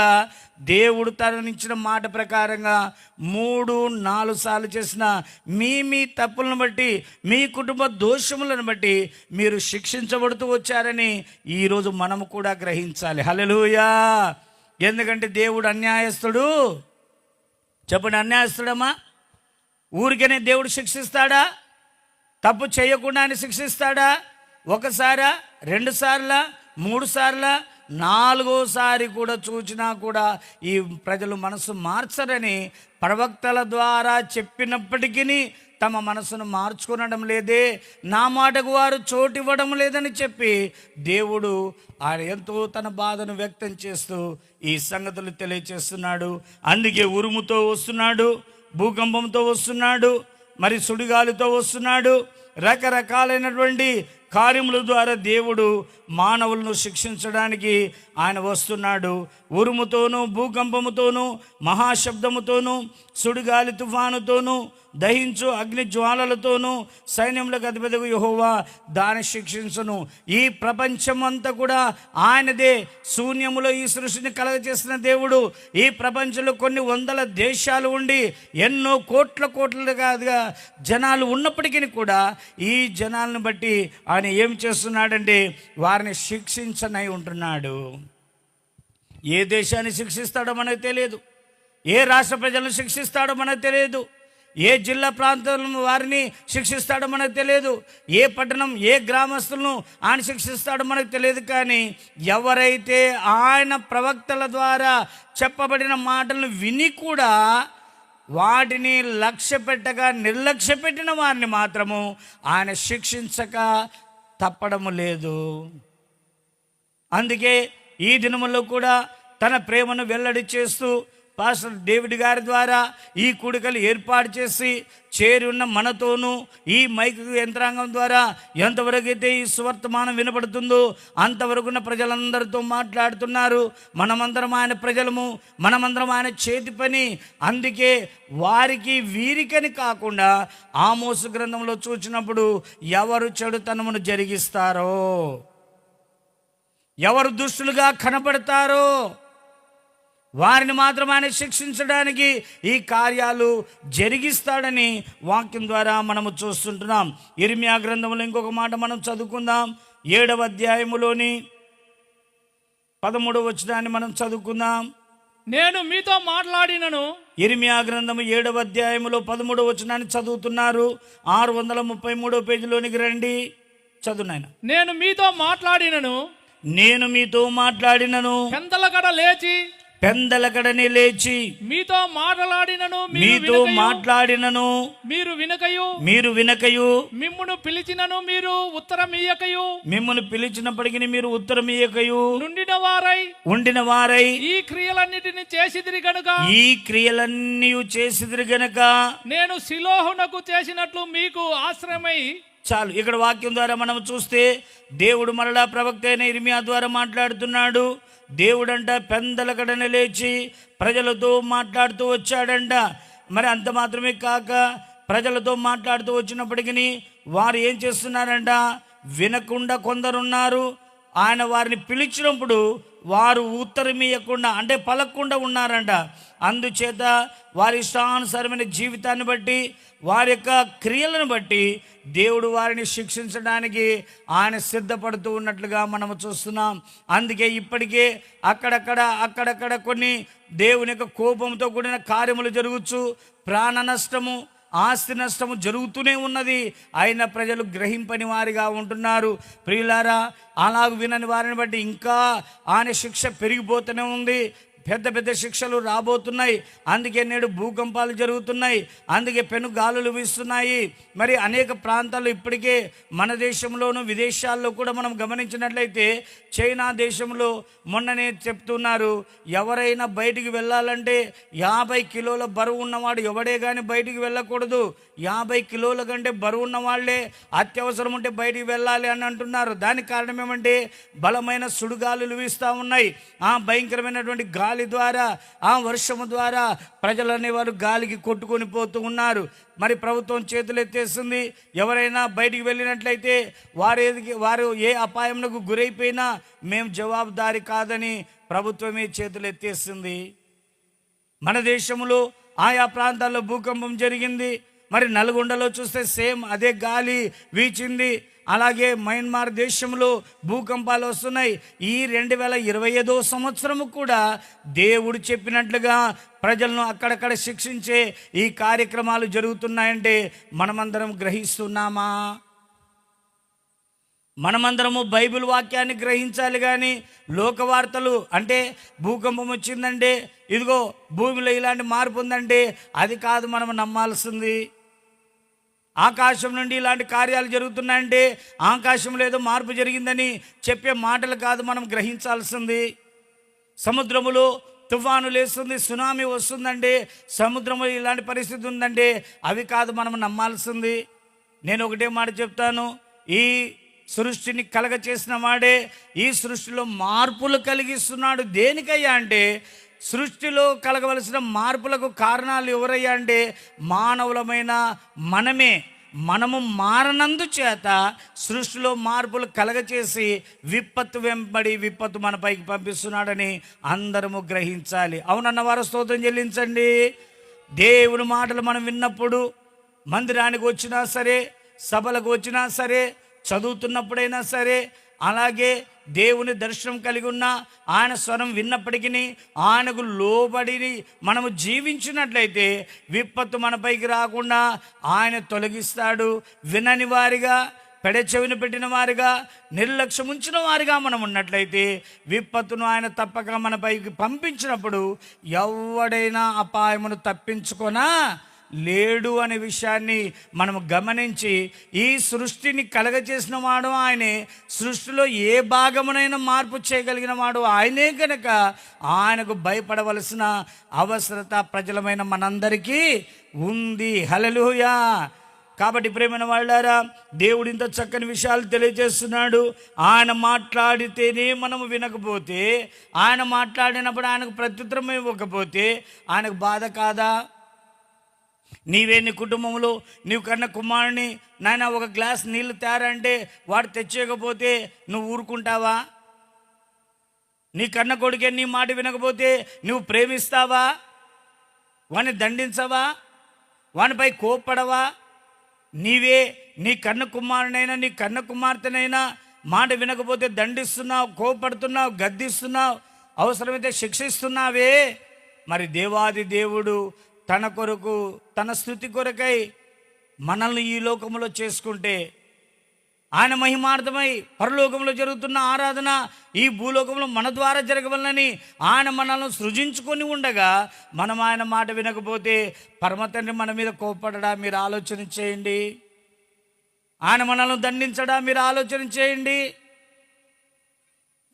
S1: దేవుడు తననిచ్చిన మాట ప్రకారంగా 3-4 సార్లు చేసిన మీ తప్పులను బట్టి, మీ కుటుంబ దోషములను బట్టి మీరు శిక్షించబడుతూ వచ్చారని ఈరోజు మనము కూడా గ్రహించాలి. హల్లెలూయా. ఎందుకంటే దేవుడు అన్యాయస్తుడు. చెప్పండి, అన్యాయస్తుడమ్మా? ఊరికనే దేవుడు శిక్షిస్తాడా? తప్పు చేయకుండా ఆయన శిక్షిస్తాడా? 1 సారా, 2 సార్లా, 3 సార్లా, 4వసారి కూడా చూచినా కూడా ఈ ప్రజలు మనసు మార్చరని ప్రవక్తల ద్వారా చెప్పినప్పటికీ తమ మనసును మార్చుకునడం లేదే, నా మాటకు వారు చోటివ్వడం లేదని చెప్పి దేవుడు ఆయన ఎంతో తన బాధను వ్యక్తం చేస్తూ ఈ సంగతులు తెలియచేస్తున్నాడు. అందుకే ఉరుముతో వస్తున్నాడు, భూకంపంతో వస్తున్నాడు, మరి సుడిగాలితో వస్తున్నాడు, రకరకాలైనటువంటి కార్యముల ద్వారా దేవుడు మానవులను శిక్షించడానికి ఆయన వస్తున్నాడు. ఉరుముతోనూ, భూకంపముతోనూ, మహాశబ్దముతోనూ, సుడిగాలి తుఫానుతోనూ, దహించు అగ్ని జ్వాలలతోనూ సైన్యములకు అధిపతియగు యెహోవా దాన్ని శిక్షించును. ఈ ప్రపంచమంతా కూడా ఆయనదే. శూన్యములో ఈ సృష్టిని కలగచేసిన దేవుడు. ఈ ప్రపంచంలో కొన్ని వందల దేశాలు ఉండి ఎన్నో కోట్లుగా జనాలు ఉన్నప్పటికీ కూడా ఈ జనాలను బట్టి ఆయన ఏం చేస్తున్నాడంటే వారిని శిక్షించనై ఉంటున్నాడు. ఏ దేశాన్ని శిక్షిస్తాడో మనకు తెలియదు, ఏ రాష్ట్ర ప్రజలను శిక్షిస్తాడో మనకు తెలియదు, ఏ జిల్లా ప్రాంతాలను వారిని శిక్షిస్తాడో మనకు తెలియదు, ఏ పట్టణం ఏ గ్రామస్తులను ఆయన శిక్షిస్తాడో మనకు తెలియదు. కానీ ఎవరైతే ఆయన ప్రవక్తల ద్వారా చెప్పబడిన మాటలను విని కూడా వాటిని లక్ష్య పెట్టగా నిర్లక్ష్య పెట్టిన వారిని మాత్రము ఆయన శిక్షించక తప్పడము లేదు. అందుకే ఈ దినములో కూడా తన ప్రేమను వెల్లడి చేస్తూ పాస్టర్ డేవిడ్ గారి ద్వారా ఈ కూడికలు ఏర్పాటు చేసి చేరి ఉన్న మనతోనూ ఈ మైక్ యంత్రాంగం ద్వారా ఎంతవరకు అయితే ఈ సువర్తమానం వినపడుతుందో అంతవరకున్న ప్రజలందరితో మాట్లాడుతున్నారు. మనమందరం ఆయన ప్రజలము, మనమందరం ఆయన చేతి పని. అందుకే వారికి వీరికని కాకుండా ఆమోసు గ్రంథంలో చూసినప్పుడు ఎవరు చెడుతనమును జరిగిస్తారో, ఎవరు దుష్టులుగా కనబడతారో వారిని మాత్రం ఆయన శిక్షించడానికి ఈ కార్యాలు జరిగిస్తాడని వాక్యం ద్వారా మనము చూస్తుంటున్నాం. యిర్మీయా గ్రంథంలో ఇంకొక మాట మనం చదువుకుందాం. 7వ అధ్యాయములోని 13వ వచనాన్ని మనం చదువుకుందాం.
S2: నేను మీతో మాట్లాడినను.
S1: యిర్మీయా గ్రంథము 7వ అధ్యాయములో 13వ వచనాన్ని చదువుతున్నారు. 633వ పేజీలోనికి రండి, చదువు నాయన.
S2: నేను మీతో మాట్లాడినను,
S1: నేను మీతో మాట్లాడినను, పెందలకడని లేచి
S2: మీతో మాట్లాడినను, మీరు వినకయు, మిమ్మును పిలిచినను మీరు ఉత్తరమియ్యకయు,
S1: మిమ్మును పిలిచినప్పటికీ మీరు ఉత్తరమియ్యకయు
S2: ఉండిన వారై
S1: ఈ క్రియలన్నీ చేసిదిరి గనుక
S2: నేను షిలోహునకు చేసినట్లు మీకు ఆశ్రయమై.
S1: చాలు. ఇక్కడ వాక్యం ద్వారా మనం చూస్తే దేవుడు మరలా ప్రవక్త అయిన యిర్మీయా ద్వారా మాట్లాడుతున్నాడు. దేవుడంట పెందలకడన లేచి ప్రజలతో మాట్లాడుతూ వచ్చాడంట. మరి అంత మాత్రమే కాక ప్రజలతో మాట్లాడుతూ వచ్చినప్పటికీ వారు ఏం చేస్తున్నారంట, వినకుండా కొందరున్నారు. ఆయన వారిని పిలిచినప్పుడు వారు ఉత్తరమియ్యకుండా అంటే పలకకుండా ఉన్నారంట. అందుచేత వారి ఇష్టానుసారమైన జీవితాన్ని బట్టి వారి యొక్క క్రియలను బట్టి దేవుడు వారిని శిక్షించడానికి ఆయన సిద్ధపడుతూ ఉన్నట్లుగా మనము చూస్తున్నాం. అందుకే ఇప్పటికే అక్కడక్కడ కొన్ని దేవుని యొక్క కోపంతో కూడిన కార్యములు జరుగుచు ప్రాణ నష్టము, ఆస్తి నష్టము జరుగుతూనే ఉన్నది. అయిన ప్రజలు గ్రహింపని వారిగా ఉంటున్నారు. ప్రియులారా, అలాగ వినని వారిని బట్టి ఇంకా ఆయన శిక్ష పెరిగిపోతూనే ఉంది. పెద్ద పెద్ద శిక్షలు రాబోతున్నాయి. అందుకే నేడు భూకంపాలు జరుగుతున్నాయి, అందుకే పెను గాలులు వీస్తున్నాయి. మరి అనేక ప్రాంతాల్లో ఇప్పటికే మన దేశంలోనూ విదేశాల్లో కూడా మనం గమనించినట్లయితే చైనా దేశంలో మొన్ననే చెప్తున్నారు, ఎవరైనా బయటికి వెళ్ళాలంటే 50 కిలోల బరువు ఉన్నవాడు ఎవడే కానీ బయటికి వెళ్ళకూడదు. 50 కిలోల కంటే బరువు ఉన్న వాళ్ళే అత్యవసరం ఉంటే బయటికి వెళ్ళాలి అని అంటున్నారు. దానికి కారణం ఏమంటే బలమైన సుడిగాలులు వీస్తూ ఉన్నాయి. ఆ భయంకరమైనటువంటి గాలి ద్వారా, ఆ వర్షము ద్వారా ప్రజలు అనేవారు గాలికి కొట్టుకొని పోతూ ఉన్నారు. మరి ప్రభుత్వం చేతులు ఎత్తేస్తుంది. ఎవరైనా బయటికి వెళ్ళినట్లయితే వారు ఏ అపాయంకు గురైపోయినా మేము జవాబుదారి కాదని ప్రభుత్వమే చేతులు ఎత్తేస్తుంది. మన దేశంలో ఆయా ప్రాంతాల్లో భూకంపం జరిగింది. మరి నల్గొండలో చూస్తే సేమ్ అదే గాలి వీచింది. అలాగే మయన్మార్ దేశంలో భూకంపాలు వస్తున్నాయి. ఈ 2025వ సంవత్సరము కూడా దేవుడు చెప్పినట్లుగా ప్రజలను అక్కడక్కడ శిక్షించే ఈ కార్యక్రమాలు జరుగుతున్నాయంటే మనమందరం గ్రహిస్తున్నామా? మనమందరము బైబిల్ వాక్యాన్ని గ్రహించాలి. కానీ లోకవార్తలు అంటే భూకంపం వచ్చిందంటే, ఇదిగో భూమిలో ఇలాంటి మార్పు ఉందంటే అది కాదు మనం నమ్మాల్సింది. ఆకాశం నుండి ఇలాంటి కార్యాలు జరుగుతున్నాయంటే ఆకాశంలో ఏదో మార్పు జరిగిందని చెప్పే మాటలు కాదు మనం గ్రహించాల్సింది. సముద్రములో తుఫాను లేస్తుంది, సునామీ వస్తుందంటే, సముద్రంలో ఇలాంటి పరిస్థితి ఉందంటే అవి కాదు మనం నమ్మాల్సింది. నేను ఒకటే మాట చెప్తాను, ఈ సృష్టిని కలగ చేసిన వాడే ఈ సృష్టిలో మార్పులు కలిగిస్తున్నాడు. దేనికయ్యా అంటే సృష్టిలో కలగవలసిన మార్పులకు కారణాలు ఎవరయ్యా అంటే మానవులమైన మనము మారనందు చేత సృష్టిలో మార్పులు కలగచేసి విపత్తు వెంబడి విపత్తు మన పైకి పంపిస్తున్నాడని అందరము గ్రహించాలి. అవునన్న వారు స్తోత్రం చెల్లించండి. దేవుని మాటలు మనం విన్నప్పుడు మందిరానికి వచ్చినా సరే, సభలకు వచ్చినా సరే, చదువుతున్నప్పుడైనా సరే, అలాగే దేవుని దర్శనం కలిగి ఉన్న ఆయన స్వరం విన్నప్పటికీ ఆయనకు లోబడి మనము జీవించినట్లయితే విపత్తు మనపైకి రాకుండా ఆయన తొలగిస్తాడు. వినని వారిగా, పెడచెవిని పెట్టిన వారిగా, నిర్లక్ష్యం ఉంచిన వారిగా మనం ఉన్నట్లయితే విపత్తును ఆయన తప్పక మనపైకి పంపించినప్పుడు ఎవడైనా అపాయమును తప్పించుకొనా లేడు అనే విషయాన్ని మనం గమనించి ఈ సృష్టిని కలగచేసిన వాడు ఆయనే, సృష్టిలో ఏ భాగమునైనా మార్పు చేయగలిగిన వాడు ఆయనే కనుక ఆయనకు భయపడవలసిన అవసరత ప్రజలమైన మనందరికీ ఉంది. హల్లెలూయా. కాబట్టి ప్రియమైన వాళ్ళారా, దేవుడు ఇంత చక్కని విషయాలు తెలియజేస్తున్నాడు. ఆయన మాట్లాడితేనే మనము వినకపోతే, ఆయన మాట్లాడినప్పుడు ఆయనకు ప్రత్యుత్తరం ఇవ్వకపోతే ఆయనకు బాధ కాదా? నీవే నీ కుటుంబంలో నీవు కన్న కుమారుని నాయన ఒక గ్లాస్ నీళ్లు తేరంటే వాడు తెచ్చేయకపోతే నువ్వు ఊరుకుంటావా? నీ కన్న కొడుకే నీ మాట వినకపోతే నువ్వు ప్రేమిస్తావా? వాడిని దండించవా? వానిపై కోప్పడవా? నీవే నీ కన్న కుమారునైనా నీ కన్న కుమార్తెనైనా మాట వినకపోతే దండిస్తున్నావు, కోపడుతున్నావు, గద్దిస్తున్నావు, అవసరమైతే శిక్షిస్తున్నావే. మరి దేవాది దేవుడు తన కొరకు, తన స్తుతి కొరకై మనల్ని ఈ లోకంలో చేసుకుంటే, ఆయన మహిమార్థమై పరలోకంలో జరుగుతున్న ఆరాధన ఈ భూలోకంలో మన ద్వారా జరగవలనని ఆయన మనల్ని సృజించుకొని ఉండగా మనం ఆయన మాట వినకపోతే పరమ తండ్రి మన మీద కోప్పడడా? మీరు ఆలోచన చేయండి. ఆయన మనల్ని దండించడా? మీరు ఆలోచన చేయండి.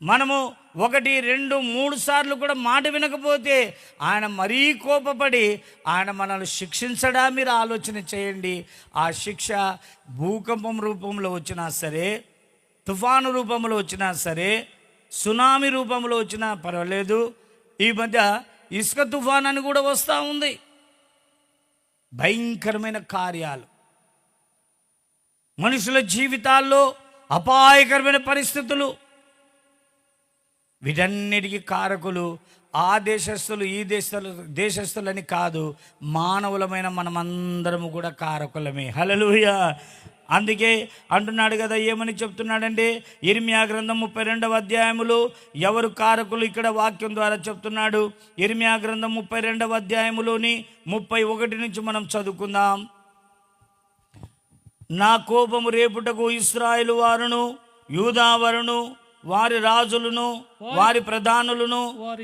S1: మనము 1, 2, 3 సార్లు కూడా మాట వినకపోతే ఆయన మరీ కోపపడి ఆయన మనల్ని శిక్షించడా? మీరు ఆలోచన చేయండి. ఆ శిక్ష భూకంపం రూపంలో వచ్చినా సరే, తుఫాను రూపంలో వచ్చినా సరే, సునామీ రూపంలో వచ్చినా పర్వాలేదు. ఈ మధ్య ఇసుక తుఫాన్ అని కూడా వస్తూ ఉంది. భయంకరమైన కార్యాలు, మనుషుల జీవితాల్లో అపాయకరమైన పరిస్థితులు, వీటన్నిటికీ కారకులు ఆ దేశస్తులు ఈ దేశస్తులని కాదు, మానవులమైన మనమందరము కూడా కారకులమే. హల్లెలూయా. అందుకే అంటున్నాడు కదా, ఏమని చెప్తున్నాడంటే ఇర్మియా గ్రంథం 32వ అధ్యాయములో ఎవరు కారకులు ఇక్కడ వాక్యం ద్వారా చెప్తున్నాడు. ఇర్మియా గ్రంథం 32వ అధ్యాయములోని 31 నుంచి మనం చదువుకుందాం. నా కోపము రేపుటకు ఇశ్రాయేలు వారును యూదా వారును వారి రాజులను వారి ప్రధానులను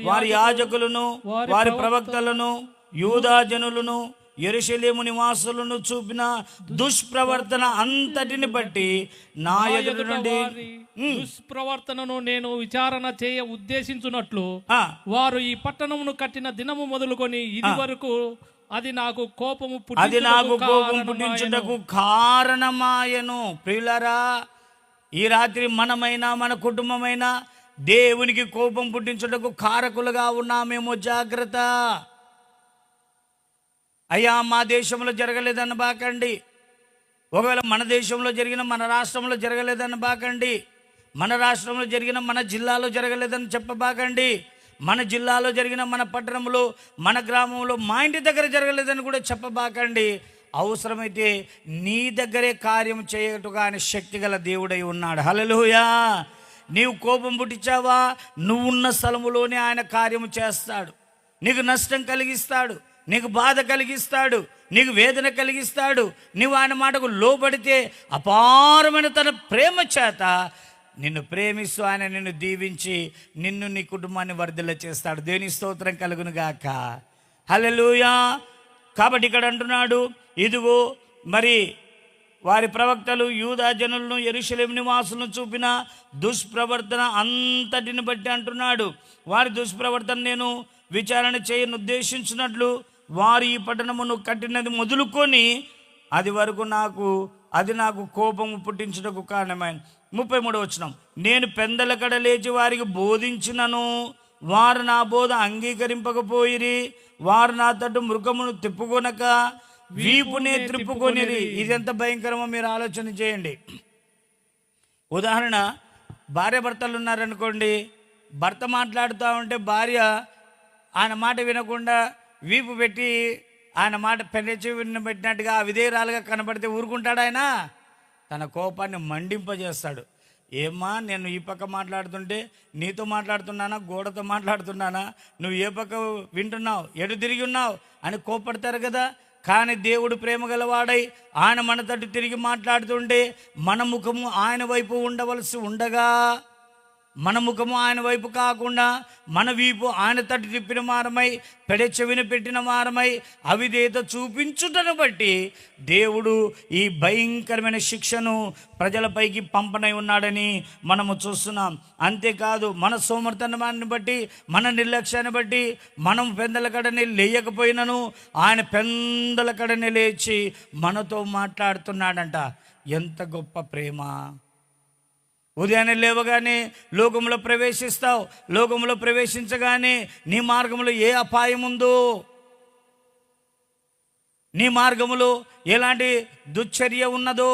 S1: వారి యాజకులను వారి ప్రవక్తలను యూదా జనులను యెరూషలేము నివాసులను చూపిన దుష్ప్రవర్తన అంతటిని బట్టి నా ఎదుట నుండి
S2: దుష్ప్రవర్తనను నేను విచారణ చేయ ఉద్దేశించున్నట్లు వారు ఈ పట్టణమును కట్టిన దినము మొదలుకొని ఇది వరకు అది నాకు కోపము
S1: పుట్టించుటకు కారణమాయను. ప్రియులారా, ఈ రాత్రి మనమైనా మన కుటుంబమైనా దేవునికి కోపం పుట్టించుటకు కారకులుగా ఉన్నామేమో. జాగ్రత్త. అయ్యా మా దేశంలో జరగలేదన్న బాకండి, ఒకవేళ మన దేశంలో జరిగిన మన రాష్ట్రంలో జరగలేదన్న బాకండి, మన రాష్ట్రంలో జరిగిన మన జిల్లాలో జరగలేదని చెప్పబాకండి, మన జిల్లాలో జరిగిన మన పట్టణంలో మన గ్రామంలో మా ఇంటి దగ్గర జరగలేదని కూడా చెప్పబాకండి. అవసరమైతే నీ దగ్గరే కార్యం చేయట్టుగా ఆయన శక్తి గల దేవుడై ఉన్నాడు. హల్లెలూయా. నీవు కోపం పుట్టించావా, నువ్వున్న స్థలములోనే ఆయన కార్యము చేస్తాడు. నీకు నష్టం కలిగిస్తాడు, నీకు బాధ కలిగిస్తాడు, నీకు వేదన కలిగిస్తాడు. నువ్వు ఆయన మాటకు లోబడితే అపారమైన తన ప్రేమ చేత నిన్ను ప్రేమిస్తూ ఆయన నిన్ను దీవించి నిన్ను నీ కుటుంబాన్ని వర్ధిల్ల చేస్తాడు. దేవుని స్తోత్రం కలుగును గాక. హల్లెలూయా. కాబట్టి ఇక్కడ అంటున్నాడు, ఇదిగో మరి వారి ప్రవక్తలు యూదా జనులను యెరూషలేము నివాసులను చూపిన దుష్ప్రవర్తన అంతటిని బట్టి అంటున్నాడు, వారి దుష్ప్రవర్తన నేను విచారణ చేయను ఉద్దేశించినట్లు వారు ఈ పట్టణమును కట్టినది మొదలుకొని అది వరకు అది నాకు కోపము పుట్టించుటకు కారణమైన 33వ వచనం, నేను పెందలకడ లేచి వారికి బోధించినను వారు నా బోధ అంగీకరింపకపోయిరి, వారు నా తట్టు మృగమును తిప్పుకొనక వీపునే త్రిప్పుకొనిరి. ఇది ఎంత భయంకరమో మీరు ఆలోచన చేయండి. ఉదాహరణ, భార్య భర్తలు ఉన్నారనుకోండి, భర్త మాట్లాడుతూ ఉంటే భార్య ఆయన మాట వినకుండా వీపు పెట్టి ఆయన మాట పెళ్ళి పెట్టినట్టుగా విధేయురాలుగా కనబడితే ఊరుకుంటాడు ఆయన? తన కోపాన్ని మండింపజేస్తాడు. ఏమ్మా, నేను ఈ పక్క మాట్లాడుతుంటే నీతో మాట్లాడుతున్నానా, గోడతో మాట్లాడుతున్నానా, నువ్వు ఏ పక్క వింటున్నావు, ఎటు తిరిగి ఉన్నావు అని కోపడతారు కదా. కానీ దేవుడు ప్రేమ గలవాడై ఆయన మన తట్టు తిరిగి మాట్లాడుతుంటే మన ముఖము ఆయన వైపు ఉండవలసి ఉండగా, మన ముఖము ఆయన వైపు కాకుండా మన వీపు ఆయన తట్టు తిప్పిన వారమై, పెడె చెవిన పెట్టిన వారమై అవిధేయత చూపించుటను బట్టి దేవుడు ఈ భయంకరమైన శిక్షను ప్రజలపైకి పంపనై ఉన్నాడని మనము చూస్తున్నాం. అంతేకాదు, మన సోమర్థనాన్ని బట్టి, మన నిర్లక్ష్యాన్ని బట్టి మనం పెందల కడని లేయకపోయినను ఆయన పెందల కడని లేచి మనతో మాట్లాడుతున్నాడంట. ఎంత గొప్ప ప్రేమ! ఉదయాన్నే లేవగానే లోకంలో ప్రవేశిస్తావు, లోకంలో ప్రవేశించగానే నీ మార్గంలో ఏ అపాయం ఉందో, నీ మార్గములో ఎలాంటి దుశ్చర్య ఉన్నదో,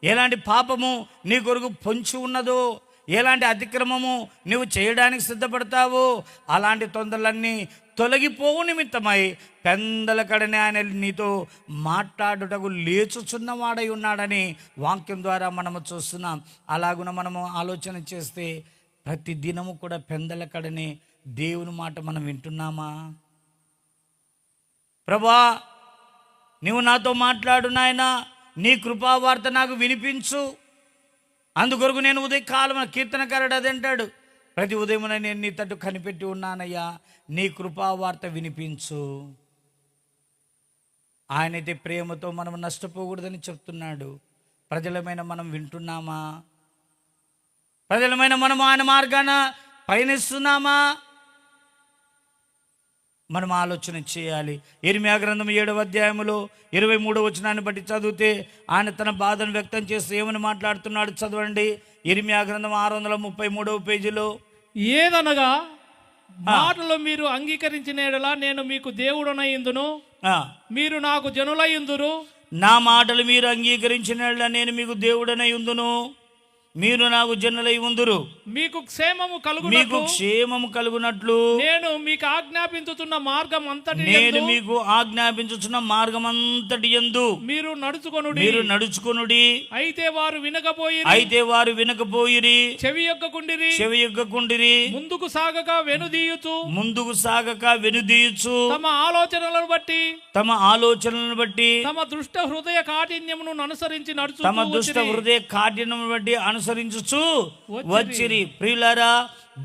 S1: ఎలాంటి పాపము నీ కొరకు పొంచి ఉన్నదో, ఎలాంటి అతిక్రమము నువ్వు చేయడానికి సిద్ధపడతావో అలాంటి తొందరలన్నీ తొలగిపోవు నిమిత్తమై పెందల కడనే ఆయన నీతో మాట్లాడుటకు లేచుచున్నవాడై ఉన్నాడని వాక్యం ద్వారా మనము చూస్తున్నాం. అలాగున మనము ఆలోచన చేస్తే ప్రతి దినము కూడా పెందల కడనే దేవుని మాట మనం వింటున్నామా? ప్రభా, నువ్వు నాతో మాట్లాడు నాయనా, నీ కృపావార్త నాకు వినిపించు. అందుకొరకు నేను ఉదయకాలం, కీర్తనకారుడు అదంటాడు, ప్రతి ఉదయమున నేను నీ తట్టు కనిపెట్టి ఉన్నానయ్యా, నీ కృపావార్త వినిపించు. ఆయనైతే ప్రేమతో మనం నష్టపోకూడదని చెప్తున్నాడు. ప్రజలమైన మనం వింటున్నామా? ప్రజలమైన మనం ఆయన మార్గాన పయనిస్తున్నామా? మనం ఆలోచన చేయాలి. ఇర్మియా గ్రంథం 7వ అధ్యాయములో 23వ వచనాన్ని బట్టి చదివితే ఆయన తన బాధను వ్యక్తం చేస్తూ ఏమని మాట్లాడుతున్నాడు చదవండి. ఇర్మియా గ్రంథం 633వ పేజీలో,
S2: ఏదనగా మాటలు మీరు అంగీకరించిన యెడల నేను మీకు దేవుడనయ్యుందును, మీరు నాకు జనులయ్యుందురు.
S1: నా మాటలు మీరు అంగీకరించిన యెడల నేను మీకు దేవుడనై ఉందును, మీరు నాకు జనులై ఉందురు.
S2: మీకు క్షేమము
S1: కలుగునట్లు
S2: నేను మీకు ఆజ్ఞాపించుచున్న మార్గం
S1: అంతటి యందు
S2: మీరు
S1: నడుచుకొనుడి.
S2: అయితే వారు వినకపోయిరి, చెవి యొక్కకుండిరి, ముందుకు సాగక వెనుదీయుచు తమ ఆలోచనలను బట్టి తమ దుష్ట హృదయ కాఠిన్యమును అనుసరించి
S1: అనుసరించుచు వచ్చిరి. ప్రియులారా,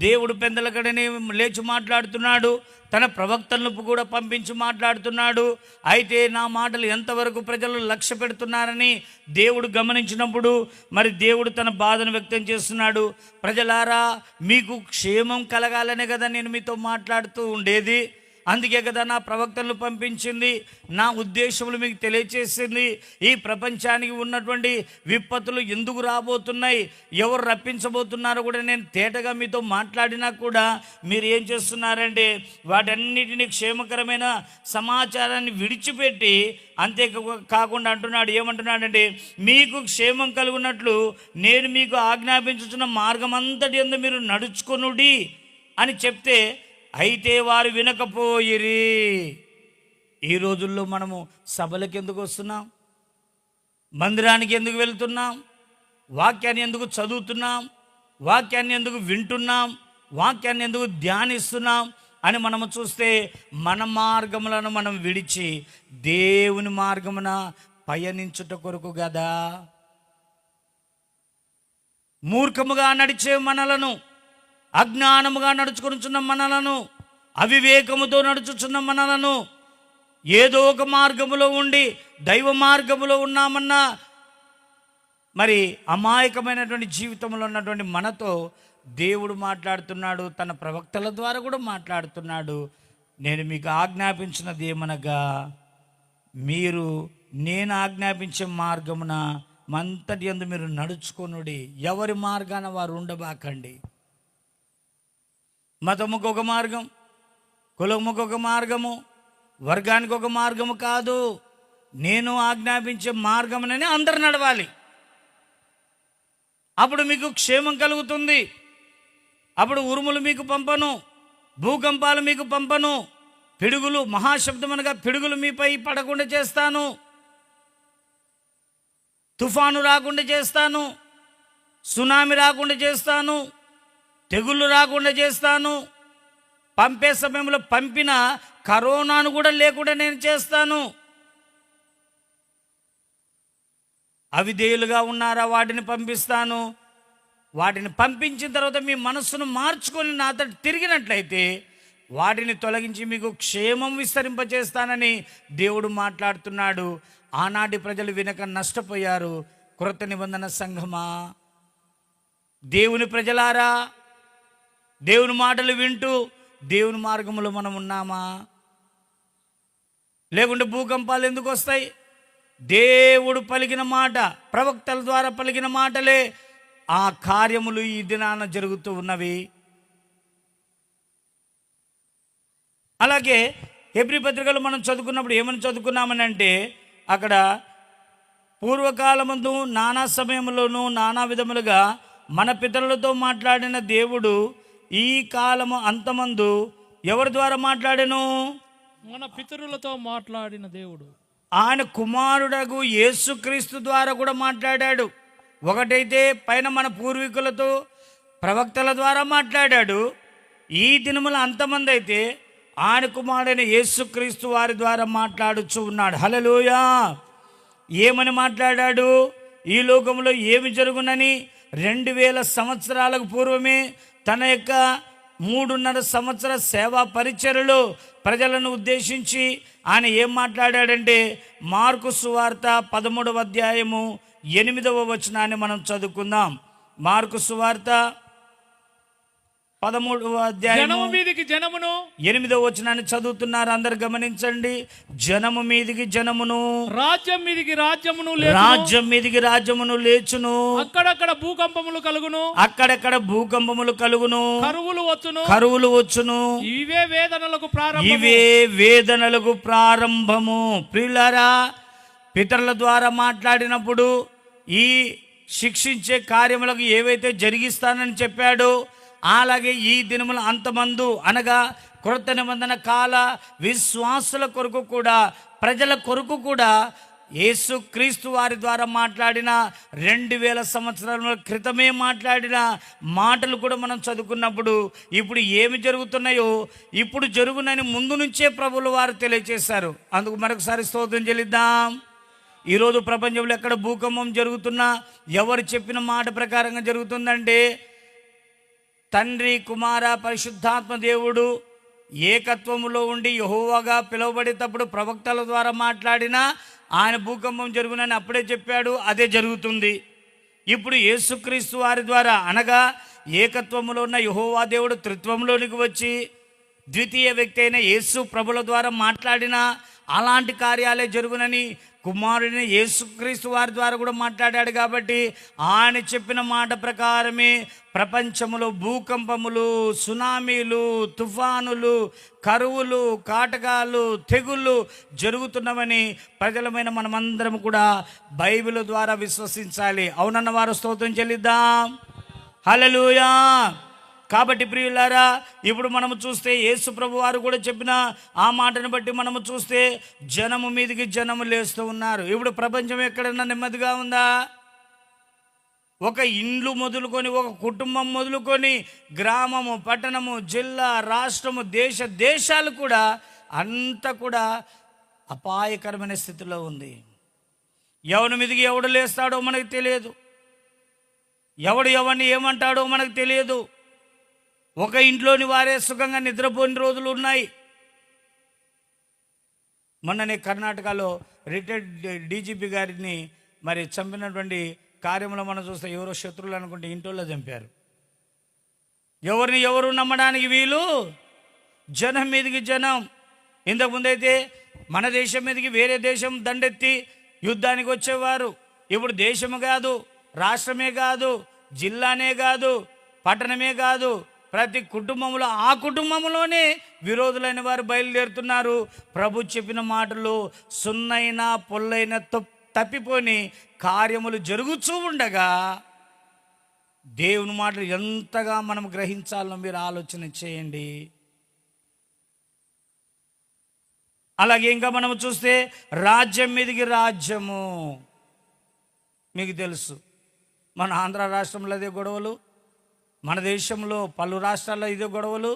S1: దేవుడు పెందలకడనే లేచి మాట్లాడుతున్నాడు, తన ప్రవక్తలను కూడా పంపించి మాట్లాడుతున్నాడు. అయితే నా మాటలు ఎంతవరకు ప్రజలు లక్ష్య పెడుతున్నారని దేవుడు గమనించినప్పుడు మరి దేవుడు తన బాధను వ్యక్తం చేస్తున్నాడు. ప్రజలారా, మీకు క్షేమం కలగాలనే కదా నేను మీతో మాట్లాడుతూ ఉండేది. అందుకే కదా నా ప్రవక్తలను పంపించింది, నా ఉద్దేశములు మీకు తెలియచేసింది. ఈ ప్రపంచానికి ఉన్నటువంటి విపత్తులు ఎందుకు రాబోతున్నాయి, ఎవరు రప్పించబోతున్నారో కూడా నేను తేటగా మీతో మాట్లాడినా కూడా మీరు ఏం చేస్తున్నారంటే వాటన్నిటిని క్షేమకరమైన సమాచారాన్ని విడిచిపెట్టి, అంతే కాకుండా ఏమంటున్నాడంటే మీకు క్షేమం కలుగునట్లు నేను మీకు ఆజ్ఞాపించుచున్న మార్గం అంతటి యందు మీరు నడుచుకొనుడి అని చెప్తే, అయితే వారు వినకపోయిరి. ఈ రోజుల్లో మనము సభలకు ఎందుకు వస్తున్నాం, మందిరానికి ఎందుకు వెళ్తున్నాం, వాక్యాన్ని ఎందుకు చదువుతున్నాం, వాక్యాన్ని ఎందుకు వింటున్నాం, వాక్యాన్ని ఎందుకు ధ్యానిస్తున్నాం అని మనము చూస్తే మన మార్గములను మనం విడిచి దేవుని మార్గమున పయనించుట కొరకు కదా. మూర్ఖముగా నడిచే మనలను, అజ్ఞానముగా నడుచుకొనుచున్న మనలను, అవివేకముతో నడుచుచున్న మనలను, ఏదో ఒక మార్గములో ఉండి దైవ మార్గములో ఉన్నామన్నా మరి అమాయకమైనటువంటి జీవితంలో ఉన్నటువంటి మనతో దేవుడు మాట్లాడుతున్నాడు, తన ప్రవక్తల ద్వారా కూడా మాట్లాడుతున్నాడు. నేను మీకు ఆజ్ఞాపించినది ఏమనగా మీరు నేను ఆజ్ఞాపించే మార్గమున మంతటి యందు మీరు నడుచుకొనుడి, ఎవరి మార్గాన వారు ఉండబాకండి. మతముకు ఒక మార్గం, కులముకు ఒక మార్గము, వర్గానికి ఒక మార్గము కాదు. నేను ఆజ్ఞాపించే మార్గమునని అందరు నడవాలి. అప్పుడు మీకు క్షేమం కలుగుతుంది. అప్పుడు ఉరుములు మీకు పంపను, భూకంపాలు మీకు పంపను, పిడుగులు, మహాశబ్దమునగా పిడుగులు మీపై పడకుండా చేస్తాను, తుఫాను రాకుండా చేస్తాను, సునామీ రాకుండా చేస్తాను, తెగుళ్ళు రాకుండా చేస్తాను, పంపే సమయంలో పంపిన కరోనాను కూడా లేకుండా నేను చేస్తాను. అవిధేయులుగా ఉన్నారా, వాటిని పంపిస్తాను. వాటిని పంపించిన తర్వాత మీ మనస్సును మార్చుకొని నాతో తిరిగినట్లయితే వాటిని తొలగించి మీకు క్షేమం విస్తరింపచేస్తానని దేవుడు మాట్లాడుతున్నాడు. ఆనాటి ప్రజలు వినక నష్టపోయారు. క్రొత్త నిబంధన సంఘమా, దేవుని ప్రజలారా, దేవుని మాటలు వింటూ దేవుని మార్గంలో మనం ఉన్నామా? లేకుంటే భూకంపాలు ఎందుకు వస్తాయి? దేవుడు పలికిన మాట, ప్రవక్తల ద్వారా పలికిన మాటలే ఆ కార్యములు ఈ దినాన జరుగుతూ ఉన్నవి. అలాగే హెబ్రీ పత్రికలు మనం చదువుకున్నప్పుడు ఏమని చదువుకున్నామని అంటే, అక్కడ పూర్వకాలమందు నానా సమయంలోనూ నానా విధములుగా మన పితరులతో మాట్లాడిన దేవుడు ఈ కాలము అంతమందు ఎవరి ద్వారా మాట్లాడెను?
S2: మన పితరులతో మాట్లాడిన దేవుడు
S1: ఆయన కుమారుడగు యేసుక్రీస్తు ద్వారా కూడా మాట్లాడాడు. ఒకటైతే పైన మన పూర్వీకులతో ప్రవక్తల ద్వారా మాట్లాడాడు. ఈ దినముల అంతమంది అయితే ఆయన కుమారుడైన యేసుక్రీస్తు వారి ద్వారా మాట్లాడుచూ ఉన్నాడు. హల్లెలూయా. ఏమని మాట్లాడాడు? ఈ లోకంలో ఏమి జరుగునని 2000 సంవత్సరాలకు పూర్వమే తన యొక్క 3.5 సంవత్సర సేవా పరిచర్యలో ప్రజలను ఉద్దేశించి ఆయన ఏం మాట్లాడాడంటే, మార్కు సువార్త 13వ అధ్యాయము 8వ వచనాన్ని మనం చదువుకుందాం. మార్కు సువార్త 13వ అధ్యాయము
S2: జనము మీదికి జనమును
S1: 8వ వచనాన్ని చదువుతున్నారు, అందరు గమనించండి. జనము మీదికి జనమును,
S2: రాజ్యం మీదికి రాజ్యమును,
S1: రాజ్యం మీదికి రాజ్యమును లేచును,
S2: అక్కడక్కడ భూకంపములు కలుగును,
S1: అక్కడక్కడ భూకంపములు కలుగును,
S2: కరువులు వచ్చును,
S1: కరువులు వచ్చును.
S2: ఇవే వేదనలకు ప్రారంభము.
S1: ఇవే వేదనలకు ప్రారంభము. ప్రియులారా, పితరుల ద్వారా మాట్లాడినప్పుడు ఈ శిక్షించే కార్యములకు ఏవైతే జరిగిస్తానని చెప్పాడో, అలాగే ఈ దినముల అంతమందు అనగా క్రొత్త నిబంధన కాల విశ్వాసుల కొరకు కూడా, ప్రజల కొరకు కూడా యేసు క్రీస్తు వారి ద్వారా మాట్లాడిన 2000 సంవత్సరాల క్రితమే మాట్లాడిన మాటలు కూడా మనం చదువుకున్నప్పుడు ఇప్పుడు ఏమి జరుగుతున్నాయో ఇప్పుడు జరుగునని ముందు నుంచే ప్రభువుల వారు తెలియజేశారు. అందుకు మరొకసారి స్తోత్రం చెల్లిద్దాం. ఈరోజు ప్రపంచంలో ఎక్కడ భూకంపం జరుగుతున్నా ఎవరు చెప్పిన మాట ప్రకారంగా జరుగుతుందంటే, తండ్రి, కుమార, పరిశుద్ధాత్మ దేవుడు ఏకత్వములో ఉండి యెహోవాగా పిలువబడేటప్పుడు ప్రవక్తల ద్వారా మాట్లాడిన ఆయన భూకంపం జరుగునని అప్పుడే చెప్పాడు. అదే జరుగుతుంది. ఇప్పుడు యేసుక్రీస్తు వారి ద్వారా అనగా ఏకత్వములో ఉన్న యెహోవా దేవుడు త్రిత్వంలోనికి వచ్చి ద్వితీయ వ్యక్తి అయిన యేసు ప్రభుల ద్వారా మాట్లాడిన అలాంటి కార్యాలే జరుగునని కుమారుడిని యేసుక్రీస్తు వారి ద్వారా కూడా మాట్లాడాడు. కాబట్టి ఆయన చెప్పిన మాట ప్రకారమే ప్రపంచములో భూకంపములు, సునామీలు, తుఫానులు, కరువులు, కాటకాలు, తెగుళ్ళు జరుగుతున్నవని ప్రజలమైన మనమందరం కూడా బైబిల్ ద్వారా విశ్వసించాలి. అవునన్న వారు స్తోత్రం చెల్లిద్దాం. హల్లెలూయా. కాబట్టి ప్రియులారా, ఇప్పుడు మనము చూస్తే యేసు ప్రభు వారు కూడా చెప్పిన ఆ మాటను బట్టి మనము చూస్తే జనము మీదికి జనము లేస్తూ ఉన్నారు. ఇప్పుడు ప్రపంచం ఎక్కడన్నా నెమ్మదిగా ఉందా? ఒక ఇండ్లు మొదలుకొని, ఒక కుటుంబం మొదలుకొని, గ్రామము, పట్టణము, జిల్లా, రాష్ట్రము, దేశాలు కూడా అంతా కూడా అపాయకరమైన స్థితిలో ఉంది. ఎవరి మీదికి ఎవడు లేస్తాడో మనకు తెలియదు, ఎవడు ఎవరిని ఏమంటాడో మనకు తెలియదు. ఒక ఇంట్లోని వారే సుఖంగా నిద్రపోయిన రోజులు ఉన్నాయి. మొన్ననే కర్ణాటకలో రిటైర్డ్ డీజీపీ గారిని మరి చంపినటువంటి కార్యంలో మనం చూస్తే ఎవరో శత్రువులు అనుకుంటే ఇంటోళ్ళో చంపారు. ఎవరిని ఎవరు నమ్మడానికి వీలు? జనం మీదకి జనం. ఇంతకుముందైతే మన దేశం మీదకి వేరే దేశం దండెత్తి యుద్ధానికి వచ్చేవారు. ఇప్పుడు దేశము కాదు, రాష్ట్రమే కాదు, జిల్లానే కాదు, పట్టణమే కాదు, ప్రతి కుటుంబంలో ఆ కుటుంబంలోనే విరోధులైన వారు బయలుదేరుతున్నారు. ప్రభు చెప్పిన మాటలు సున్నైనా పొల్లైన తప్పిపోని కార్యములు జరుగుతూ ఉండగా దేవుని మాటలు ఎంతగా మనం గ్రహించాలో మీరు ఆలోచన చేయండి. అలాగే ఇంకా మనం చూస్తే రాజ్యం మీదికి రాజ్యము. మీకు తెలుసు, మన ఆంధ్ర రాష్ట్రంలో అదే గొడవలు, మన దేశంలో పలు రాష్ట్రాల్లో ఇదే గొడవలు,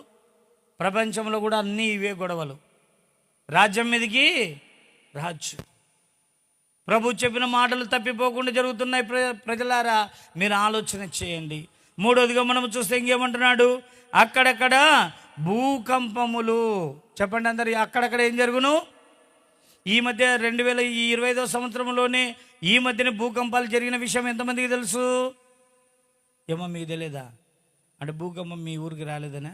S1: ప్రపంచంలో కూడా అన్నీ ఇవే గొడవలు. రాజ్యం మీదికి రాజ్యం. ప్రభు చెప్పిన మాటలు తప్పిపోకుండా జరుగుతున్నాయి. ప్రజలారా మీరు ఆలోచన చేయండి. మూడోదిగా మనం చూస్తే ఇంకేమంటున్నాడు, అక్కడక్కడ భూకంపములు. చెప్పండి అందరు, అక్కడక్కడ ఏం జరుగును? ఈ మధ్య 2025 సంవత్సరంలోనే ఈ మధ్యన భూకంపాలు జరిగిన విషయం ఎంతమందికి తెలుసు? ఏమో మీకు తెలియదా? అంటే భూకంపం మీ ఊరికి రాలేదనా?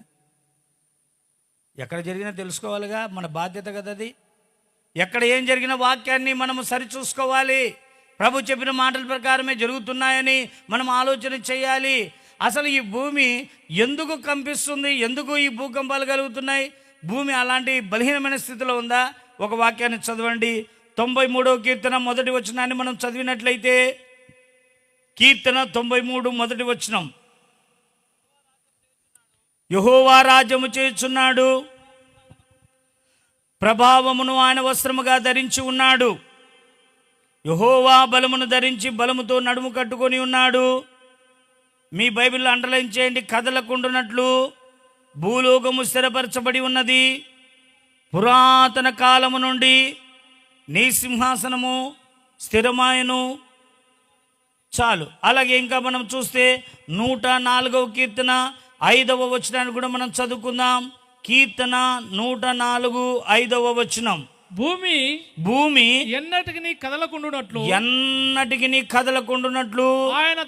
S1: ఎక్కడ జరిగినా తెలుసుకోవాలిగా, మన బాధ్యత కదా అది. ఎక్కడ ఏం జరిగిన వాక్యాన్ని మనము సరిచూసుకోవాలి. ప్రభు చెప్పిన మాటల ప్రకారమే జరుగుతున్నాయని మనం ఆలోచన చేయాలి. అసలు ఈ భూమి ఎందుకు కంపిస్తుంది? ఎందుకు ఈ భూకంపాలు కలుగుతున్నాయి? భూమి అలాంటి బలహీనమైన స్థితిలో ఉందా? ఒక వాక్యాన్ని చదవండి. 93వ కీర్తన 1వ వచనాన్ని మనం చదివినట్లయితే, కీర్తన 93 1వ వచనం, యెహోవా రాజ్యము చేయుచున్నాడు, ప్రభావమును ఆయన వస్త్రముగా ధరించి ఉన్నాడు. యెహోవా బలమును ధరించి బలముతో నడుము కట్టుకొని ఉన్నాడు. మీ బైబిల్లో అండర్లైన్ చేయండి, కదలకుండునట్లు భూలోకము స్థిరపరచబడి ఉన్నది. పురాతన కాలము నుండి నీ సింహాసనము స్థిరమాయను. చాలు. అలాగే ఇంకా మనం చూస్తే 104వ కీర్తన 5వ వచనాన్ని కూడా మనం చదువుకుందాం. కీర్తన 104 5వ వచనం, భూమి
S2: ఎన్నటికి కదలకుండునట్లు ఆయన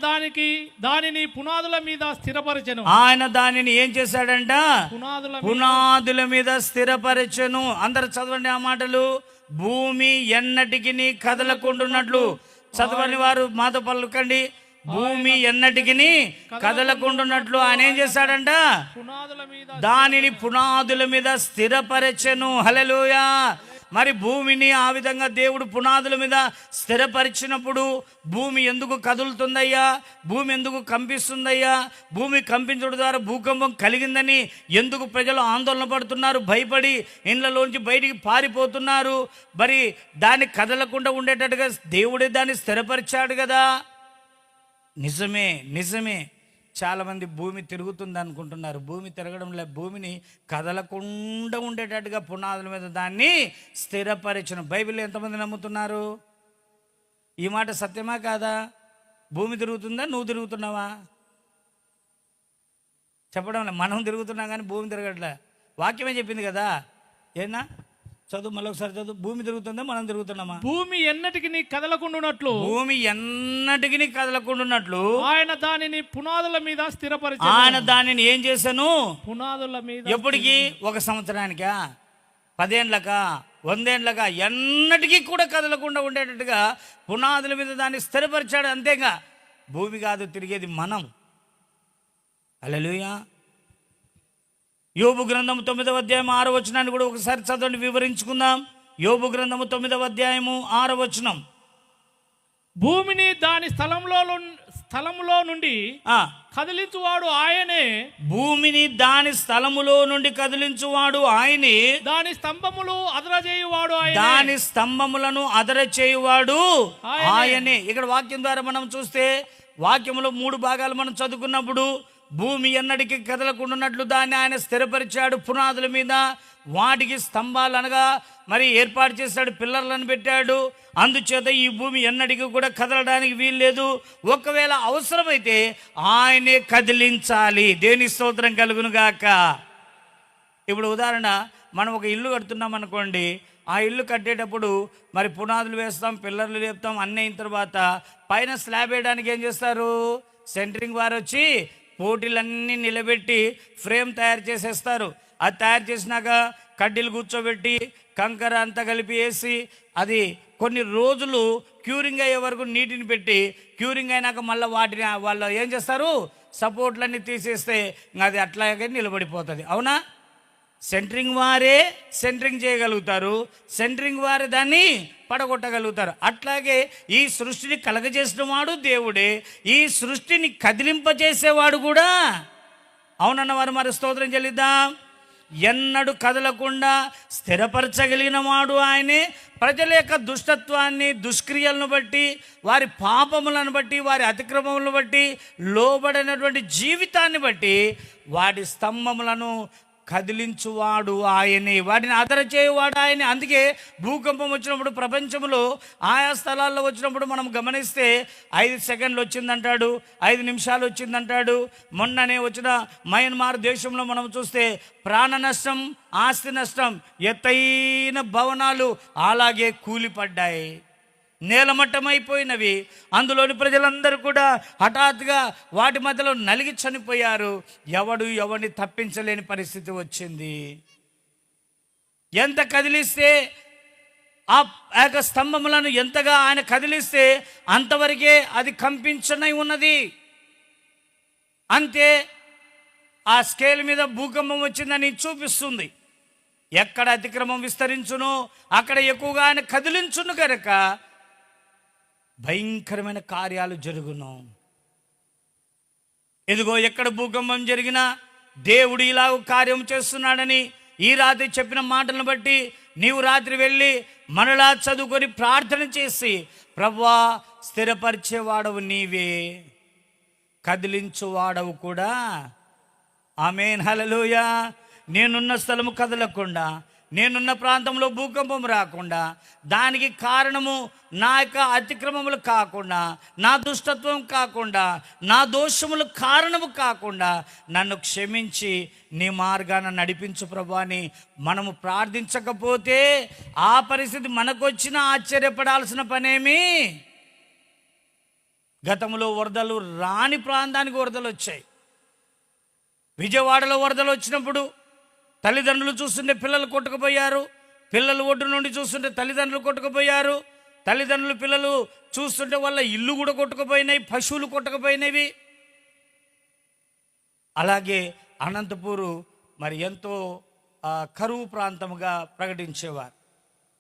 S2: దానిని పునాదుల మీద స్థిరపరచెను.
S1: ఆయన దానిని ఏం చేశాడంట? పునాదుల మీద స్థిరపరచెను. అందరు చదవండి ఆ మాటలు. భూమి ఎన్నటికి కదలకుండునట్లు. చదవని వారు మాతో పలుకండి. భూమి ఎన్నటికి కదలకుండునట్లు ఆయన ఏం చేశాడంట? దానిని పునాదుల మీద స్థిరపరచెను. హల్లెలూయా. మరి భూమిని ఆ విధంగా దేవుడు పునాదుల మీద స్థిరపరిచినప్పుడు భూమి ఎందుకు కదులుతుందయ్యా? భూమి ఎందుకు కంపిస్తుందయ్యా? భూమి కంపించడం ద్వారా భూకంపం కలిగిందని ఎందుకు ప్రజలు ఆందోళన పడుతున్నారు? భయపడి ఇండ్లలోంచి బయటికి పారిపోతున్నారు. మరి దాన్ని కదలకుండా ఉండేటట్టుగా దేవుడే దాన్ని స్థిరపరిచాడు కదా. నిజమే. చాలామంది భూమి తిరుగుతుంది అనుకుంటున్నారు. భూమి తిరగడం లేదు. భూమిని కదలకుండా ఉండేటట్టుగా పునాదుల మీద దాన్ని స్థిరపరిచిన బైబిల్ ఎంతమంది నమ్ముతున్నారు? ఈ మాట సత్యమా కాదా? భూమి తిరుగుతుందా? నువ్వు తిరుగుతున్నావా? చెప్పడం లేదు. మనం తిరుగుతున్నాం కానీ భూమి తిరగట్లే. వాక్యమే చెప్పింది కదా. ఏనా చదువు, మళ్ళీ ఒకసారి చదువు. భూమి తిరుగుతుందా? మనం తిరుగుతున్నామా?
S2: భూమి ఎన్నటికి కదలకుండునట్లు ఆయన దానిని పునాదుల మీద స్థిరపరిచాడు.
S1: ఆయన దానిని ఏం చేశాను?
S2: పునాదుల మీద.
S1: ఎప్పటికి? 1 సంవత్సరానికా, 10 ఏండ్లకా, 100 ఏండ్లకా? ఎన్నటికీ కూడా కదలకుండా ఉండేటట్టుగా పునాదుల మీద దాన్ని స్థిరపరిచాడు. అంతేగా. భూమి కాదు తిరిగేది, మనం. హల్లెలూయా. యోబు గ్రంథము 9వ అధ్యాయం 6వ వచనాన్ని కూడా ఒకసారి చదవండి, వివరించుకుందాం. యోబు గ్రంథము 9వ అధ్యాయము 6వ వచనం,
S2: భూమిని దాని స్థలములో నుండి కదిలించువాడు ఆయనే.
S1: భూమిని దాని స్థలములో నుండి కదిలించువాడు ఆయనే.
S2: దాని స్తంభములు అదరచేయువాడు ఆయనే.
S1: దాని స్తంభములను అదరచేయువాడు ఆయనే. ఇక్కడ వాక్యం ద్వారా మనం చూస్తే, వాక్యంలో 3 భాగాలు మనం చదువుకున్నప్పుడు, భూమి ఎన్నటికి కదలకుండాన్నట్లు దాన్ని ఆయన స్థిరపరిచాడు పునాదుల మీద. వాటికి స్తంభాలు అనగా మరి ఏర్పాటు చేశాడు, పిల్లర్లను పెట్టాడు. అందుచేత ఈ భూమి ఎన్నటికి కూడా కదలడానికి వీల్లేదు. ఒకవేళ అవసరమైతే ఆయనే కదిలించాలి. దేవుని స్తోత్రం కలుగును గాక. ఇప్పుడు ఉదాహరణ, మనం ఒక ఇల్లు కడుతున్నాం అనుకోండి. ఆ ఇల్లు కట్టేటప్పుడు మరి పునాదులు వేస్తాం, పిల్లర్లు లేపుతాం. అన్నీ అయిన తర్వాత పైన స్లాబ్ వేయడానికి ఏం చేస్తారు? సెంటరింగ్ వారు వచ్చి పోటీలన్నీ నిలబెట్టి ఫ్రేమ్ తయారు చేసేస్తారు. అది తయారు చేసినాక కడ్డీలు కూర్చోబెట్టి కంకర అంతా కలిపి వేసి అది కొన్ని రోజులు క్యూరింగ్ అయ్యే వరకు నీటిని పెట్టి క్యూరింగ్ అయినాక మళ్ళీ వాటిని వాళ్ళు ఏం చేస్తారు, సపోర్ట్లన్నీ తీసేస్తే అది అట్లాగే నిలబడిపోతుంది. అవునా? సెంటరింగ్ వారే సెంటరింగ్ చేయగలుగుతారు, సెంటరింగ్ వారే దాన్ని పడగొట్టగలుగుతారు. అట్లాగే ఈ సృష్టిని కలగజేసిన వాడు దేవుడే, ఈ సృష్టిని కదిలింపజేసేవాడు కూడా. అవునన్న వారు మరి స్తోత్రం చెల్లిద్దాం. ఎన్నడూ కదలకుండా స్థిరపరచగలిగిన వాడు ఆయనే. ప్రజల యొక్క దుష్టత్వాన్ని, దుష్క్రియలను బట్టి, వారి పాపములను బట్టి, వారి అతిక్రమములను బట్టి, లోబడినటువంటి జీవితాన్ని బట్టి వాటి స్తంభములను కదిలించువాడు ఆయనే, వాటిని అదరచేయువాడు ఆయనే. అందుకే భూకంపం వచ్చినప్పుడు ప్రపంచంలో ఆయా స్థలాల్లో వచ్చినప్పుడు మనం గమనిస్తే 5 సెకండ్లు వచ్చిందంటాడు, 5 నిమిషాలు వచ్చిందంటాడు. మొన్ననే వచ్చిన మయన్మార్ దేశంలో మనం చూస్తే ప్రాణ నష్టం, ఆస్తి నష్టం, ఎత్తైన భవనాలు అలాగే కూలిపడ్డాయి, నేలమట్టమైపోయినవి. అందులోని ప్రజలందరూ కూడా హఠాత్తుగా వాటి మధ్యలో నలిగి చనిపోయారు. ఎవరిని తప్పించలేని పరిస్థితి వచ్చింది. ఎంత కదిలిస్తే ఆ యొక్క స్తంభములను ఎంతగా ఆయన కదిలిస్తే అంతవరకే అది కంపించనై ఉన్నది. అంతే, ఆ స్కేల్ మీద భూకంపం వచ్చిందని చూపిస్తుంది. ఎక్కడ అతిక్రమం విస్తరించునో అక్కడ ఎక్కువగా ఆయన కదిలించును కనుక భయంకరమైన కార్యాలు జరుగును. ఎదుగో ఎక్కడ భూకంపం జరిగినా దేవుడు ఇలా కార్యం చేస్తున్నాడని ఈ రాత్రి చెప్పిన మాటలను బట్టి నీవు రాత్రి వెళ్ళి మనలా చదువుకొని ప్రార్థన చేసి, ప్రభువా స్థిరపరిచేవాడవు నీవే, కదిలించువాడవు కూడా. ఆమేన్, హల్లెలూయా. నేనున్న స్థలము కదలకుండా, నేనున్న ప్రాంతంలో భూకంపం రాకుండా, దానికి కారణము నా యొక్క అతిక్రమములు కాకుండా, నా దుష్టత్వం కాకుండా, నా దోషములు కారణము కాకుండా నన్ను క్షమించి నీ మార్గాన నడిపించు ప్రభువా అని మనము ప్రార్థించకపోతే ఆ పరిస్థితి మనకొచ్చినా ఆశ్చర్యపడాల్సిన పనేమి. గతంలో వరదలు రాని ప్రాంతానికి వరదలు వచ్చాయి. విజయవాడలో వరదలు వచ్చినప్పుడు తల్లిదండ్రులు చూస్తుంటే పిల్లలు కొట్టుకుపోయారు, పిల్లలు ఒడ్డు నుండి చూస్తుంటే తల్లిదండ్రులు కొట్టుకుపోయారు, తల్లిదండ్రులు పిల్లలు చూస్తుంటే వాళ్ళ ఇల్లు కూడా కొట్టుకుపోయినాయి, పశువులు కొట్టుకుపోయినవి. అలాగే అనంతపూరు మరి ఎంతో కరువు ప్రాంతముగా ప్రకటించేవారు.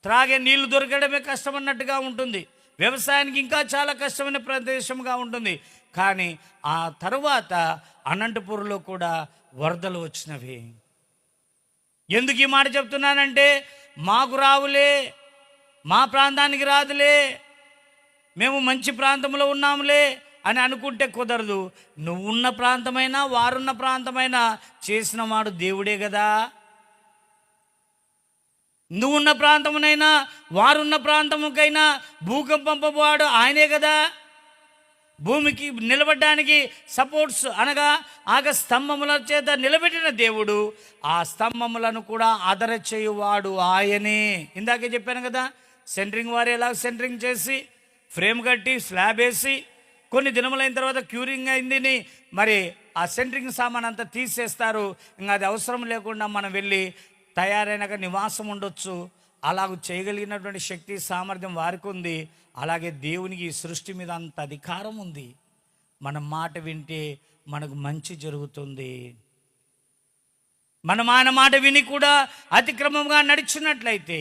S1: త్రాగే నీళ్లు దొరకడమే కష్టమన్నట్టుగా ఉంటుంది, వ్యవసాయానికి ఇంకా చాలా కష్టమైన ప్రదేశంగా ఉంటుంది. కానీ ఆ తరువాత అనంతపూర్లో కూడా వరదలు వచ్చినవి. ఎందుకు ఈ మాట చెప్తున్నానంటే, మాకు రావులే, మా ప్రాంతానికి రాదులే, మేము మంచి ప్రాంతంలో ఉన్నాములే అని అనుకుంటే కుదరదు. నువ్వున్న ప్రాంతమైనా వారున్న ప్రాంతమైనా చేసిన వాడు దేవుడే కదా. నువ్వున్న ప్రాంతమునైనా వారున్న ప్రాంతముకైనా భూకంపంపవాడు ఆయనే కదా. భూమికి నిలబడడానికి సపోర్ట్స్ అనగా ఆగ స్తంభముల చేత నిలబెట్టిన దేవుడు ఆ స్తంభములను కూడా అదరచేయువాడు ఆయనే. ఇందాకే చెప్పాను కదా, సెంటరింగ్ వారు ఎలా సెంటరింగ్ చేసి ఫ్రేమ్ కట్టి స్లాబ్ వేసి కొన్ని దినములైన తర్వాత క్యూరింగ్ అయిందని మరి ఆ సెంటరింగ్ సామాన్ అంతా తీసేస్తారు. ఇంకా అది అవసరం లేకుండా మనం వెళ్ళి తయారైనాక నివాసం ఉండొచ్చు. అలాగ చేయగలిగినటువంటి శక్తి సామర్థ్యం వారికి ఉంది. అలాగే దేవునికి ఈ సృష్టి మీద అంత అధికారం ఉంది. మన మాట వింటే మనకు మంచి జరుగుతుంది. మనం ఆయన మాట విని కూడా అతిక్రమంగా నడిచినట్లయితే,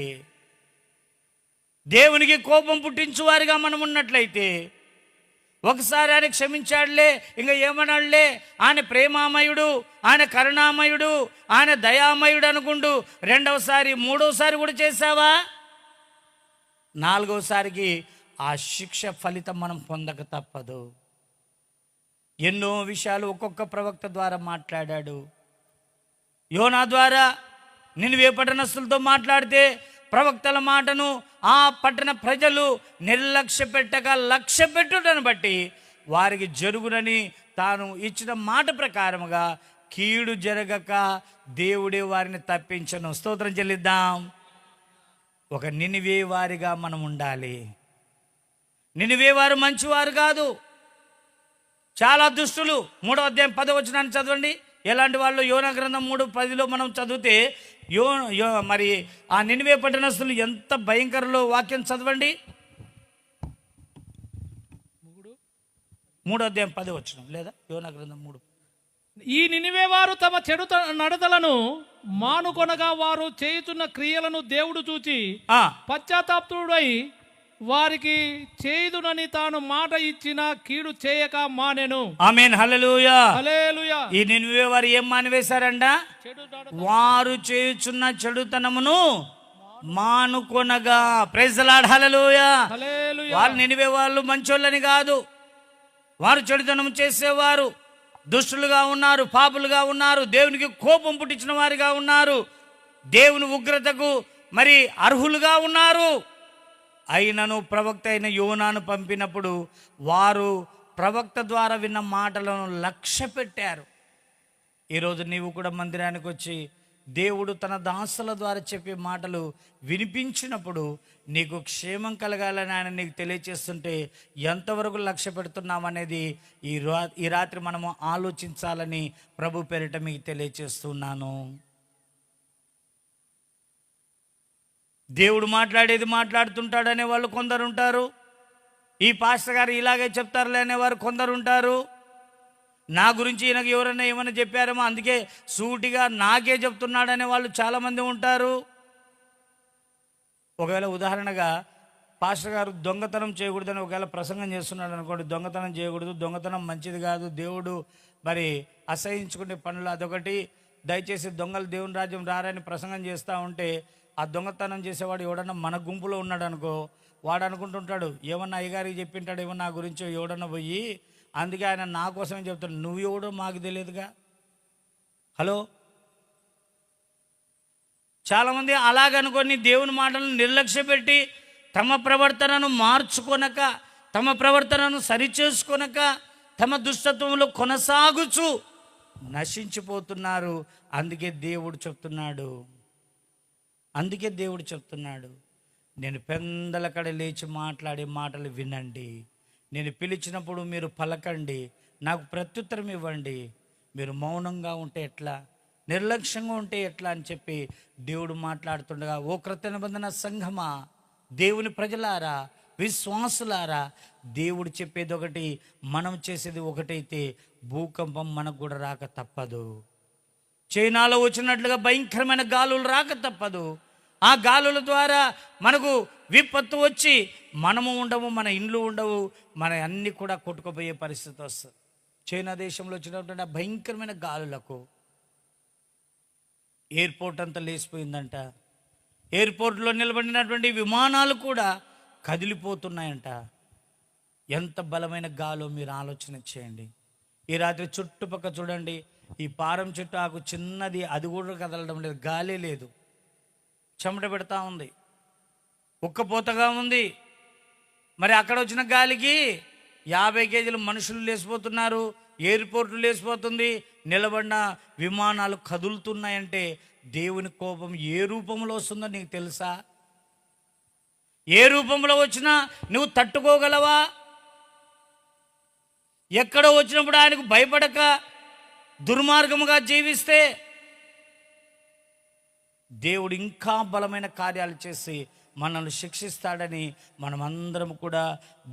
S1: దేవునికి కోపం పుట్టించు వారిగా మనం ఉన్నట్లయితే, ఒకసారి ఆయన క్షమించాడులే ఇంకా ఏమన్నాడులే, ఆయన ప్రేమామయుడు, ఆయన కరుణామయుడు, ఆయన దయామయుడు అనుకుంటూ రెండవసారి మూడవసారి కూడా చేసావా, నాలుగవసారికి ఆ శిక్ష ఫలితం మనం పొందక తప్పదు. ఎన్నో విషయాలు ఒక్కొక్క ప్రవక్త ద్వారా మాట్లాడాడు. యోనా ద్వారా నినివే పట్టణస్తులతో మాట్లాడితే ప్రవక్తల మాటను ఆ పట్టణ ప్రజలు నిర్లక్ష్య పెట్టక లక్ష్య పెట్టుటను బట్టి వారికి జరుగునని తాను ఇచ్చిన మాట ప్రకారముగా కీడు జరగక దేవుడే వారిని తప్పించను. స్తోత్రం చెల్లిద్దాం. ఒక నినివే వారిగా మనం ఉండాలి. నినివే వారు మంచివారు కాదు, చాలా దుష్టులు. 3వ అధ్యాయం 10వ వచనాన్ని చదవండి. ఎలాంటి వాళ్ళు? యోనా గ్రంథం 3:10 మనం చదివితే, మరి ఆ నినివే పట్టణస్తులు ఎంత భయంకరలో వాక్యం చదవండి. 3:10 లేదా యోనా గ్రంథం 3.
S2: ఈ నినివే వారు తమ చెడు నడతలను మానుకొనగా వారు చేయుచున్న క్రియలను దేవుడు చూచి పశ్చాత్తాపుడై వారికి చేయుదునని తాను మాట ఇచ్చిన కీడు చేయక మానెను.
S1: ఆమేన్, హల్లెలూయా,
S2: హల్లెలూయా.
S1: ఈ నినివే వారు ఏం మానివేశారంట? వారు చేయుచున్న చెడుతనమును మానుకొనగా. ప్రైజ్ ది లార్డ్, హల్లెలూయా. వాళ్ళు నినివే వాళ్ళు మంచోళ్ళని కాదు, వారు చెడుతనం చేసేవారు, దుష్టులుగా ఉన్నారు, పాపులుగా ఉన్నారు, దేవునికి కోపం పుట్టించిన వారిగా ఉన్నారు, దేవుని ఉగ్రతకు మరి అర్హులుగా ఉన్నారు. అయినను ప్రవక్త అయిన యోనాను పంపినప్పుడు వారు ప్రవక్త ద్వారా విన్న మాటలను లక్ష్య పెట్టారు. ఈరోజు నీవు కూడా మందిరానికి వచ్చి దేవుడు తన దాసుల ద్వారా చెప్పే మాటలు వినిపించినప్పుడు నీకు క్షేమం కలగాలని ఆయన నీకు తెలియచేస్తుంటే ఎంతవరకు లక్ష్య పెడుతున్నామనేది ఈ రాత్రి మనము ఆలోచించాలని ప్రభు పేరిట మీకు తెలియచేస్తున్నాను. దేవుడు మాట్లాడేది మాట్లాడుతుంటాడనే వాళ్ళు కొందరు ఉంటారు. ఈ పాస్టర్ గారు ఇలాగే చెప్తారులే అనేవారు కొందరు ఉంటారు. నా గురించి ఈయనకు ఎవరైనా ఏమైనా చెప్పారేమో అందుకే సూటిగా నాకే చెప్తున్నాడనే వాళ్ళు చాలామంది ఉంటారు. ఒకవేళ ఉదాహరణగా పాస్టర్ గారు దొంగతనం చేయకూడదని ఒకవేళ ప్రసంగం చేస్తున్నాడు అనుకోండి, దొంగతనం చేయకూడదు, దొంగతనం మంచిది కాదు, దేవుడు మరి అసహించుకునే పనులు అదొకటి, దయచేసి దొంగలు దేవుని రాజ్యం రారని ప్రసంగం చేస్తూ ఉంటే ఆ దొంగతనం చేసేవాడు ఎవడన్నా మన గుంపులో ఉన్నాడు అనుకో, వాడు అనుకుంటుంటాడు ఏమన్నా అయ్యగారికి చెప్పింటాడు ఏమో నా గురించి ఎవడన్నా పోయి, అందుకే ఆయన నా కోసమే చెప్తాడు, నువ్వు ఎవడో మాకు తెలియదుగా. హలో, చాలామంది అలాగనుకొని దేవుని మాటలను నిర్లక్ష్య పెట్టి తమ ప్రవర్తనను మార్చుకొనక, తమ ప్రవర్తనను సరిచేసుకొనక, తమ దుష్టత్వంలో కొనసాగుచు నశించిపోతున్నారు. అందుకే దేవుడు చెప్తున్నాడు, నేను పెందలకడ లేచి మాట్లాడే మాటలు వినండి, నేను పిలిచినప్పుడు మీరు పలకండి, నాకు ప్రత్యుత్తరం ఇవ్వండి. మీరు మౌనంగా ఉంటే ఎట్లా, నిర్లక్ష్యంగా ఉంటే ఎట్లా అని చెప్పి దేవుడు మాట్లాడుతుండగా, ఓ క్రొత్త నిబంధన సంఘమా, దేవుని ప్రజలారా, విశ్వాసులారా, దేవుడు చెప్పేది ఒకటి, మనం చేసేది ఒకటైతే భూకంపం మనకు కూడా రాక తప్పదు. చైనాలో వచ్చినట్లుగా భయంకరమైన గాలులు రాక తప్పదు. ఆ గాలుల ద్వారా మనకు విపత్తు వచ్చి మనము ఉండవు, మన ఇండ్లు ఉండవు, మన అన్నీ కూడా కొట్టుకుపోయే పరిస్థితి వస్తుంది. చైనా దేశంలో వచ్చినటువంటి భయంకరమైన గాలులకు ఎయిర్పోర్ట్ అంతా లేచిపోయిందంట. ఎయిర్పోర్ట్లో నిలబడినటువంటి విమానాలు కూడా కదిలిపోతున్నాయంట. ఎంత బలమైన గాలో మీరు ఆలోచన చేయండి. ఈ రాత్రి చుట్టుపక్కల చూడండి, ఈ పారం చెట్టు ఆకు చిన్నది, అది కూడా కదలడం లేదు, గాలే లేదు, చెమట పెడతా ఉంది, ఉక్కపోతగా ఉంది. మరి అక్కడ వచ్చిన గాలికి 50 కేజీల మనుషులు లేచిపోతున్నారు, ఎయిర్పోర్ట్లు లేచిపోతుంది, నిలబడిన విమానాలు కదులుతున్నాయంటే దేవుని కోపం ఏ రూపంలో వస్తుందో నీకు తెలుసా? ఏ రూపంలో వచ్చినా నువ్వు తట్టుకోగలవా? ఎక్కడో వచ్చినప్పుడు ఆయనకు భయపడక దుర్మార్గముగా జీవిస్తే దేవుడు ఇంకా బలమైన కార్యాలు చేసి మనల్ని శిక్షిస్తాడని మనమందరం కూడా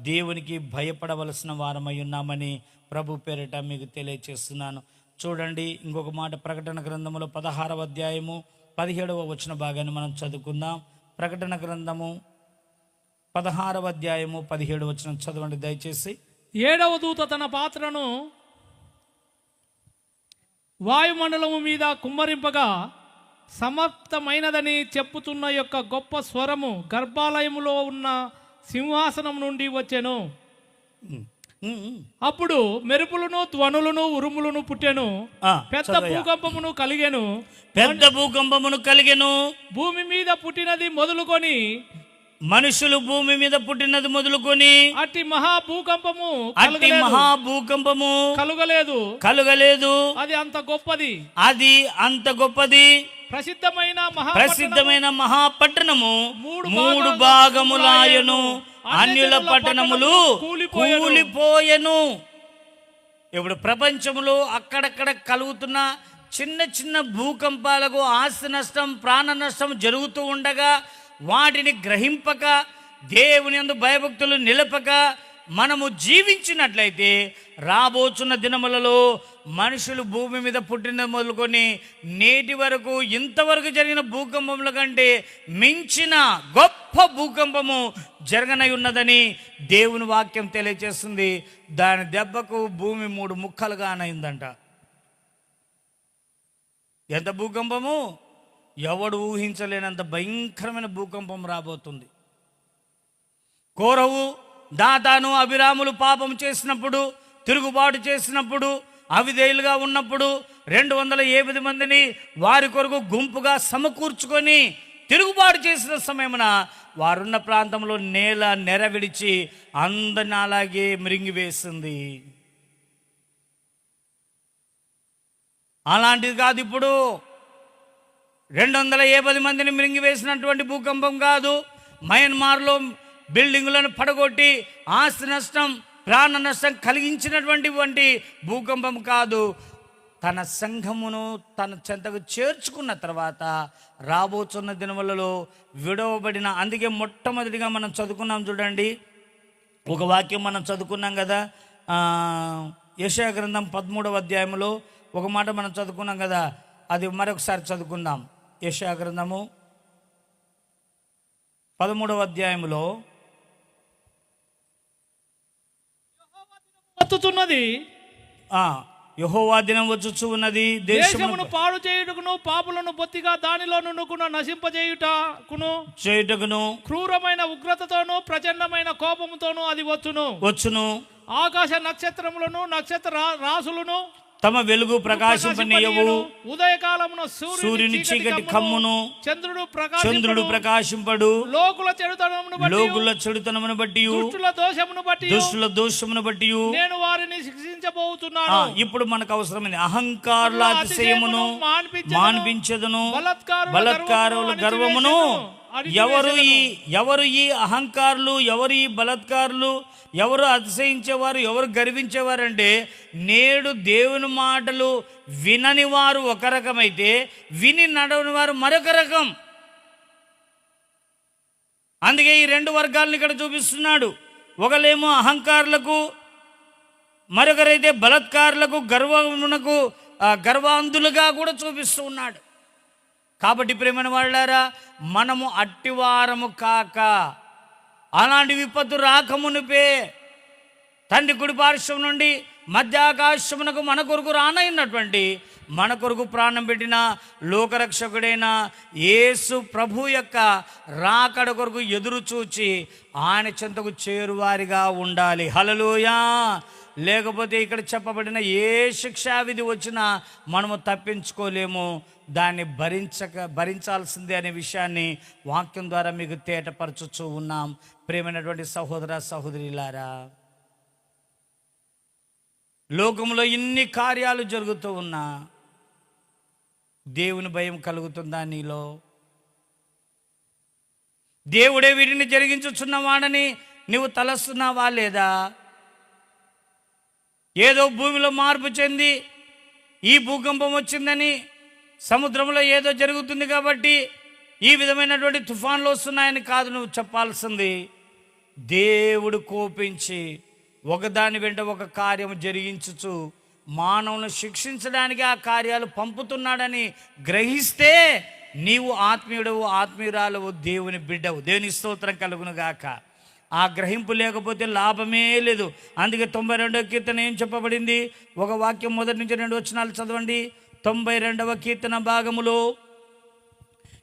S1: దేవునికి భయపడవలసిన వారమై ఉన్నామని ప్రభు పేరిట మీకు తెలియచేస్తున్నాను. చూడండి, ఇంకొక మాట ప్రకటన గ్రంథములో 16వ అధ్యాయము 17వ వచన భాగాన్ని మనం చదువుకుందాం. ప్రకటన గ్రంథము 16వ అధ్యాయము 17వ వచనం చదవండి దయచేసి.
S2: 7వ దూత తన పాత్రను వాయుమండలము మీద కుమ్మరింపగా సమాప్తమైనదని చెప్పుతున్న యొక్క గొప్ప స్వరము గర్భాలయములో ఉన్న సింహాసనం నుండి వచ్చెను. అప్పుడు మెరుపులను, ధ్వనులను, ఉరుములను పుట్టెను. పెద్ద భూకంపమును కలిగెను. భూమి మీద పుట్టినది మొదలుకొని,
S1: మనుషులు భూమి మీద పుట్టినది మొదలుకొని
S2: అట్టి మహాభూకంపము
S1: కలుగలేదు. అది అంత గొప్పది. ప్రసిద్ధమైన మహాపట్టణము 3 భాగములాయను, అన్యుల పట్టణములు కూలిపోయెను. ఇప్పుడు ప్రపంచంలో అక్కడక్కడ కలుగుతున్న చిన్న చిన్న భూకంపాలకు ఆస్తి నష్టం, ప్రాణ నష్టం జరుగుతూ ఉండగా వాటిని గ్రహింపక, దేవుని యందు భయభక్తులు నిలపక మనము జీవించినట్లయితే రాబోచున్న దినములలో మనుషులు భూమి మీద పుట్టిన మొదలుకొని నేటి వరకు ఇంతవరకు జరిగిన భూకంపముల కంటే మించిన గొప్ప భూకంపము జరగనై ఉన్నదని దేవుని వాక్యం తెలియజేస్తుంది. దాని దెబ్బకు భూమి 3 ముక్కలుగా అయిందంట. ఎంత భూకంపము! ఎవడు ఊహించలేనంత భయంకరమైన భూకంపం రాబోతుంది. కోరహు, దాతాను, అభిరాములు పాపం చేసినప్పుడు, తిరుగుబాటు చేసినప్పుడు, అవిధేయులుగా ఉన్నప్పుడు 280 మందిని వారి కొరకు గుంపుగా సమకూర్చుకొని తిరుగుబాటు చేసిన సమయమున వారున్న ప్రాంతంలో నేల నెర విడిచి అందరిని అలాగే మృంగివేసింది. అలాంటిది కాదు. ఇప్పుడు 280 మందిని మృంగివేసినటువంటి భూకంపం కాదు. మయన్మార్లో బిల్డింగులను పడగొట్టి ఆస్తి నష్టం, ప్రాణ నష్టం కలిగించినటువంటి భూకంపం కాదు. తన సంఘమును తన చెంతకు చేర్చుకున్న తర్వాత రాబోతున్న దినములలో విడవబడిన, అందుకే మొట్టమొదటిగా మనం చదువుకున్నాం చూడండి, ఒక వాక్యం మనం చదువుకున్నాం కదా, యెషయా గ్రంథం 13వ అధ్యాయంలో ఒక మాట మనం చదువుకున్నాం కదా, అది మరొకసారి చదువుకుందాం. యెషయా గ్రంథము 13వ అధ్యాయంలో
S2: వచ్చుచున్నది,
S1: యెహోవా దినం వచ్చుచు ఉన్నది,
S2: దేశమును పాడు చేయుటకును పాపులను బొత్తిగా దానిలో నుండుకును నశింపజేయుటకును క్రూరమైన ఉగ్రతతోను ప్రచండమైన కోపముతోను అది వచ్చును. ఆకాశ నక్షత్రములను, నక్షత్ర రాసులను
S1: తమ వెలుగు ప్రకాశింపనీయవు,
S2: ఉదయకాలమున
S1: సూర్యుని చీకటి కమ్మును, చంద్రుడు ప్రకాశింపడు. లోకుల చెడుతనమును బట్టి, దుష్టుల దోషమును బట్టి
S2: నేను వారిని శిక్షించబోతున్నాను.
S1: ఇప్పుడు మనకు అవసరమైంది అహంకారుల అతిశయమును మాన్పించదును, బలత్కారుల గర్వమును. ఎవరు ఈ అహంకారులు, ఎవరు ఈ బలత్కారులు, ఎవరు అతిశయించేవారు, ఎవరు గర్వించేవారు అంటే, నేడు దేవుని మాటలు వినని వారు ఒక రకమైతే విని నడవని వారు మరొక రకం. అందుకే ఈ 2 వర్గాలను ఇక్కడ చూపిస్తున్నాడు. ఒకలేమో అహంకారులకు, మరొకరైతే బలత్కారులకు, గర్వాంధులుగా కూడా చూపిస్తూ ఉన్నాడు. కాబట్టి ప్రియమైన వాళ్ళారా, మనము అట్టివారము కాక, అలాంటి విపత్తు రాకమునిపే తండ్రి కుడి పార్శ్వం నుండి మధ్యాకాశమునకు మన కొరకు రానైనటువంటి, మన కొరకు ప్రాణం పెట్టిన లోకరక్షకుడైన యేసు ప్రభు యొక్క రాకడ కొరకు ఎదురు చూచి ఆయన చెంతకు చేరువారిగా ఉండాలి. హల్లెలూయా. లేకపోతే ఇక్కడ చెప్పబడిన ఏ శిక్షావిధి వచ్చినా మనము తప్పించుకోలేము, దాన్ని భరించాల్సిందే అనే విషయాన్ని వాక్యం ద్వారా మీకు తేటపరచుచూ ఉన్నాం. ప్రియమైనటువంటి సహోదర సహోదరులారా, లోకంలో ఇన్ని కార్యాలు జరుగుతూ ఉన్నా దేవుని భయం కలుగుతుందా నీలో? దేవుడే వీటిని జరిగించుచున్నవాడని నువ్వు తలస్తున్నావా లేదా? ఏదో భూమిలో మార్పు చెంది ఈ భూకంపం వచ్చిందని, సముద్రంలో ఏదో జరుగుతుంది కాబట్టి ఈ విధమైనటువంటి తుఫాన్లు వస్తున్నాయని కాదు నువ్వు చెప్పాల్సింది. దేవుడు కోపించి ఒకదాని వెంట ఒక కార్యం జరిగించుచు మానవులను శిక్షించడానికి ఆ కార్యాలు పంపుతున్నాడని గ్రహిస్తే నీవు ఆత్మీయుడవు, ఆత్మీయురాలవు, దేవుని బిడ్డవు. దేవుని స్తోత్రం కలుగును గాక. ఆ గ్రహింపు లేకపోతే లాభమే లేదు. అందుకే 92వ కీర్తన ఏం చెప్పబడింది? ఒక వాక్యం 1 నుంచి 2 వచనాలు చదవండి. 92వ కీర్తన భాగములో,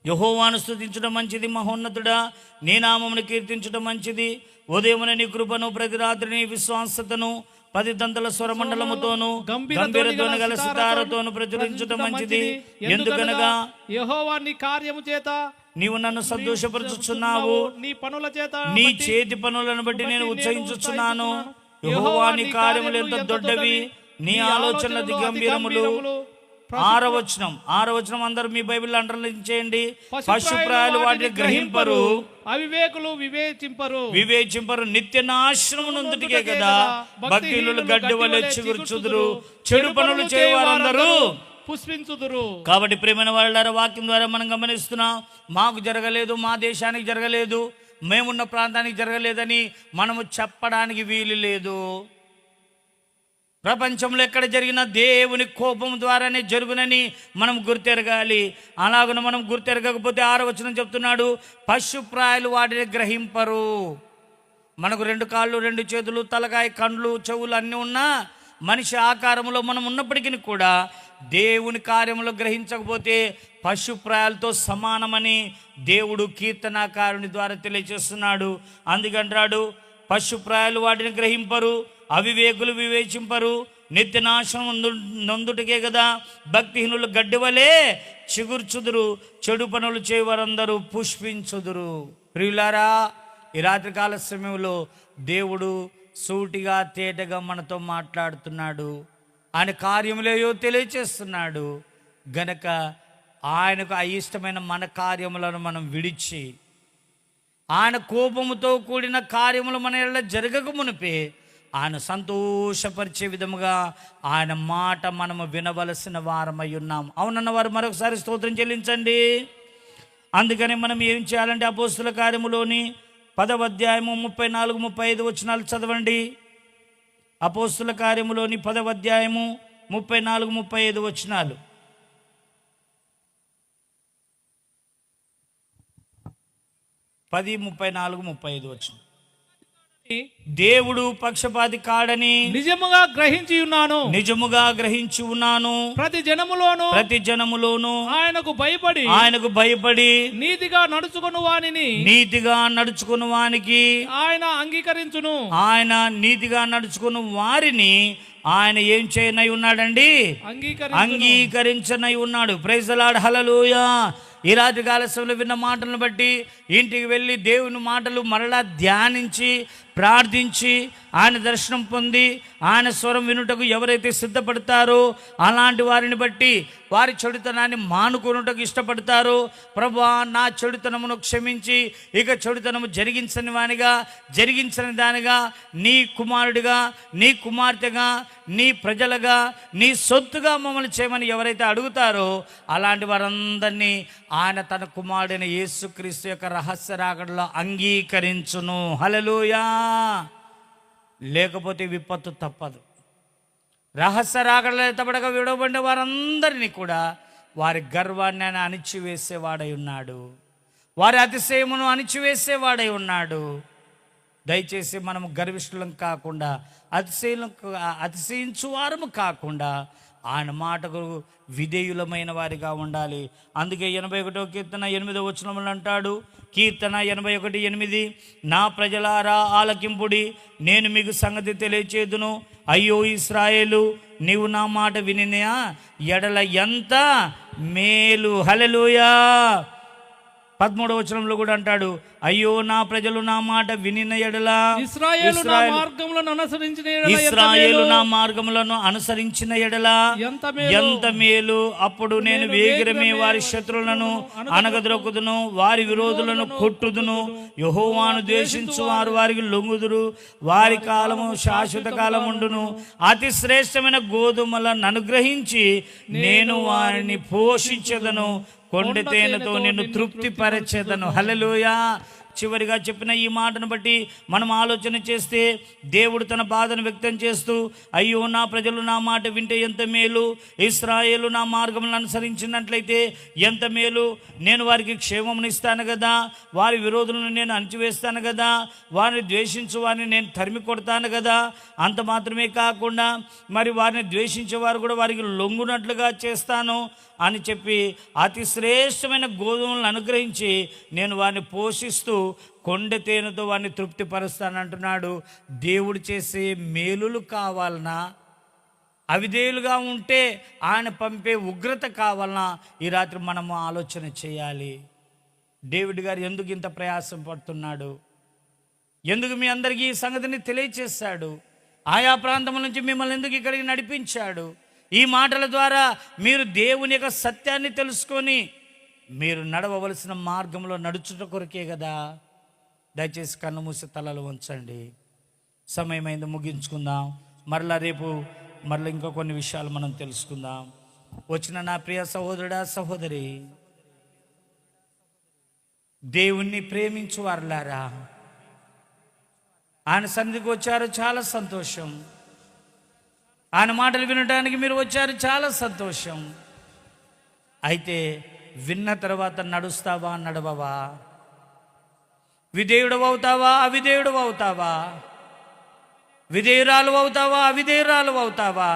S1: యెహోవాను స్తుతించడం మంచిది మహోన్నతుడా, నీ నామమును కీర్తించడం మంచిది. ఉదయమున నీ కృపను, ప్రతి రాత్రి నీ విశ్వాసతను 10 దంతల స్వరమండలముతోను గంభీరధ్వని గల సితారతోను ప్రచురించడం మంచిది. ఎందుకనగా
S2: యెహోవా నీ కార్యము చేత
S1: నీవు నన్ను సంతోషపరచుచున్నావు, నీ చేతి పనులను బట్టి నేను ఉత్సహించుచున్నాను. యెహోవా నీ కార్యములు ఎంత దొడ్డవి, నీ ఆలోచనల గంభీరములు. 6వ వచనం అందరూ మీ బైబిల్ అండర్లైన్ చేయండి. పశుప్రాయాలు వాటిని గ్రహింపరు,
S2: అవివేకులు
S1: వివేచింపరు, నిత్య నాశనము నుండికే కదా భక్తిహీనులు గడ్డి వలె చిగుర్చుదురు. చెడు పనులు చేయవారందరూ
S2: పుష్పించుదురు.
S1: కాబట్టి ప్రియమైన వాళ్ళ వాక్యం ద్వారా మనం గమనిస్తున్నాం, మాకు జరగలేదు, మా దేశానికి జరగలేదు, మేమున్న ప్రాంతానికి జరగలేదని మనము చెప్పడానికి వీలు లేదు. ప్రపంచంలో ఎక్కడ జరిగినా దేవుని కోపం ద్వారానే జరుగునని మనం గుర్తెరగాలి. అలాగను మనం గుర్తెరగకపోతే 6వ వచనం చెప్తున్నాడు, పశుప్రాయులు వాటిని గ్రహింపరు. మనకు 2 కాళ్ళు, 2 చేతులు, తలకాయ, కండ్లు, చెవులు అన్నీ ఉన్నా మనిషి ఆకారంలో మనం ఉన్నప్పటికీ కూడా దేవుని కార్యములో గ్రహించకపోతే పశుప్రాయాలతో సమానమని దేవుడు కీర్తనాకారుని ద్వారా తెలియజేస్తున్నాడు. అందుకంటాడు, పశుప్రాయాలు వాటిని గ్రహింపరు, అవివేకులు వివేచింపరు, నిత్యనాశనం నొందుటకే కదా భక్తిహీనులు గడ్డివలే చిగుర్చుదురు, చెడు పనులు చేయవారందరూ పుష్పించుదురు. ప్రియులారా, ఈ రాత్రికాల సమయంలో దేవుడు సూటిగా తేటగా మనతో మాట్లాడుతున్నాడు. ఆయన కార్యములేయో తెలియచేస్తున్నాడు గనక ఆయనకు అయిష్టమైన మన కార్యములను మనం విడిచి, ఆయన కోపముతో కూడిన కార్యములు మన ఎడల జరగక మునిపే ఆయన సంతోషపరిచే విధముగా ఆయన మాట మనము వినవలసిన వారమై ఉన్నాం. అవునన్న వారు మరొకసారి స్తోత్రం చెల్లించండి. అందుకని మనం ఏం చేయాలంటే అపోస్తుల కార్యములోని 10వ అధ్యాయము 34, 35 వచనాలు చదవండి. అపోస్తుల కార్యములోని 10వ అధ్యాయము 34, 35 వచనాలు. 10, 34, 35 వచనం. దేవుడు పక్షపాతి కాడని
S2: నిజముగా గ్రహించి ఉన్నాను. ప్రతి జనములోను ఆయనకు భయపడి నీతిగా నడుచుకుని వానికి ఆయన అంగీకరించును. ఆయన నీతిగా నడుచుకుని వారిని ఆయన ఏం చేయనై ఉన్నాడండి? అంగీకరించనై ఉన్నాడు. ప్రైజ్ ది లార్డ్, హల్లెలూయా. ఈ రాత్రి కాలశంలో విన్న మాటలను బట్టి ఇంటికి వెళ్ళి దేవుని మాటలు మరలా ధ్యానించి ప్రార్థించి ఆయన దర్శనం పొంది ఆయన స్వరం వినుటకు ఎవరైతే సిద్ధపడతారో అలాంటి వారిని బట్టి వారి చెడుతనాన్ని మానుకొనుటకు ఇష్టపడతారో, ప్రభువా నా చెడుతనమును క్షమించి ఇక చెడుతనము జరిగించని దానిగా నీ కుమారుడిగా, నీ కుమార్తెగా, నీ ప్రజలుగా, నీ సొత్తుగా మమ్మల్ని చేయమని ఎవరైతే అడుగుతారో అలాంటి వారందరినీ ఆయన తన కుమారుడైన యేసుక్రీస్తు యొక్క రహస్య రాకడలో అంగీకరించును. హల్లెలూయా. లేకపోతే విపత్తు తప్పదు. రహస్య రాకడలో ఎత్తబడక విడవబడిన వారందరినీ కూడా వారి గర్వాన్ని ఆయన అణిచివేసేవాడై ఉన్నాడు, వారి అతిశయమును అణిచివేసేవాడై ఉన్నాడు. దయచేసి మనము గర్విష్ఠులం కాకుండా, అతిశయించు వారము కాకుండా ఆయన మాటకు విధేయులమైన వారిగా ఉండాలి. అందుకే 81వ కీర్తన 8వ వచనములు అంటాడు, కీర్తన 81:8, నా ప్రజలారా ఆలకింపుడి, నేను మీకు సంగతి తెలియచేదును. అయ్యో ఇశ్రాయేలు, నీవు నా మాట వినినా ఎడల ఎంత మేలు. హల్లెలూయా. 13వ వచనంలో కూడా అంటాడు, అయ్యో నా ప్రజలు నా మాట వినిన ఎడల, ఇశ్రాయేలు నా మార్గములను అనుసరించిన ఎడల ఎంత మేలు. అప్పుడు నేను వేగిరమే వారి శత్రువులను అనగదొక్కుదును, వారి విరోధులను కొట్టుదును. యెహోవాను ద్వేషించు వారు వారికి లొంగుదురు, వారి కాలము శాశ్వత కాలముండును. అతి శ్రేష్టమైన గోధుమలను అనుగ్రహించి నేను వారిని పోషించదను, కొండ తేనెతో నిన్ను తృప్తిపరచెదను. హల్లెలూయా. చివరిగా చెప్పిన ఈ మాటను బట్టి మనం ఆలోచన చేస్తే దేవుడు తన బాధను వ్యక్తం చేస్తూ, అయ్యో నా ప్రజలు నా మాట వింటే ఎంత మేలు, ఇశ్రాయేలు నా మార్గములను అనుసరించినట్లయితే ఎంత మేలు. నేను వారికి క్షేమమును ఇస్తాను కదా, వారి విరోధులను నేను అణిచివేస్తాను కదా, వారిని ద్వేషించు వారిని నేను తరిమి కొడతాను కదా. అంత మాత్రమే కాకుండా మరి వారిని ద్వేషించేవారు కూడా వారికి లొంగునట్లుగా చేస్తాను అని చెప్పి అతి శ్రేష్టమైన గోధుమలను అనుగ్రహించి నేను వారిని పోషిస్తూ కొండ తేనెతో వారిని తృప్తిపరుస్తానంటున్నాడు. దేవుడు చేసే మేలులు కావాలన్నా, అవిధేయులుగా ఉంటే ఆయన పంపే ఉగ్రత కావాలన్నా ఈ రాత్రి మనము ఆలోచన చేయాలి. డేవిడ్ గారు ఎందుకు ఇంత ప్రయాసం పడుతున్నాడు? ఎందుకు మీ అందరికీ ఈ సంగతిని తెలియచేశాడు? ఆయా ప్రాంతం నుంచి మిమ్మల్ని ఎందుకు ఇక్కడికి నడిపించాడు? ఈ మాటల ద్వారా మీరు దేవుని యొక్క సత్యాన్ని తెలుసుకొని మీరు నడవవలసిన మార్గంలో నడుచుట కొరకే కదా. దయచేసి కన్ను మూసి తలలు ఉంచండి. సమయమైంది, ముగించుకుందాం. మరలా రేపు ఇంకా కొన్ని విషయాలు మనం తెలుసుకుందాం.
S1: వచ్చిన నా ప్రియ సహోదరుడా సహోదరి, దేవుణ్ణి ప్రేమించు వారులారా, ఆయన సన్నిధికి వచ్చారు, చాలా సంతోషం. ఆయన మాటలు వినడానికి మీరు వచ్చారు, చాలా సంతోషం. అయితే విన్న తర్వాత నడుస్తావా, నడవవా? విధేయుడు అవుతావా, అవిధేయుడు అవుతావా? విధేయురాలు అవుతావా, అవిధేయురాలు అవుతావా?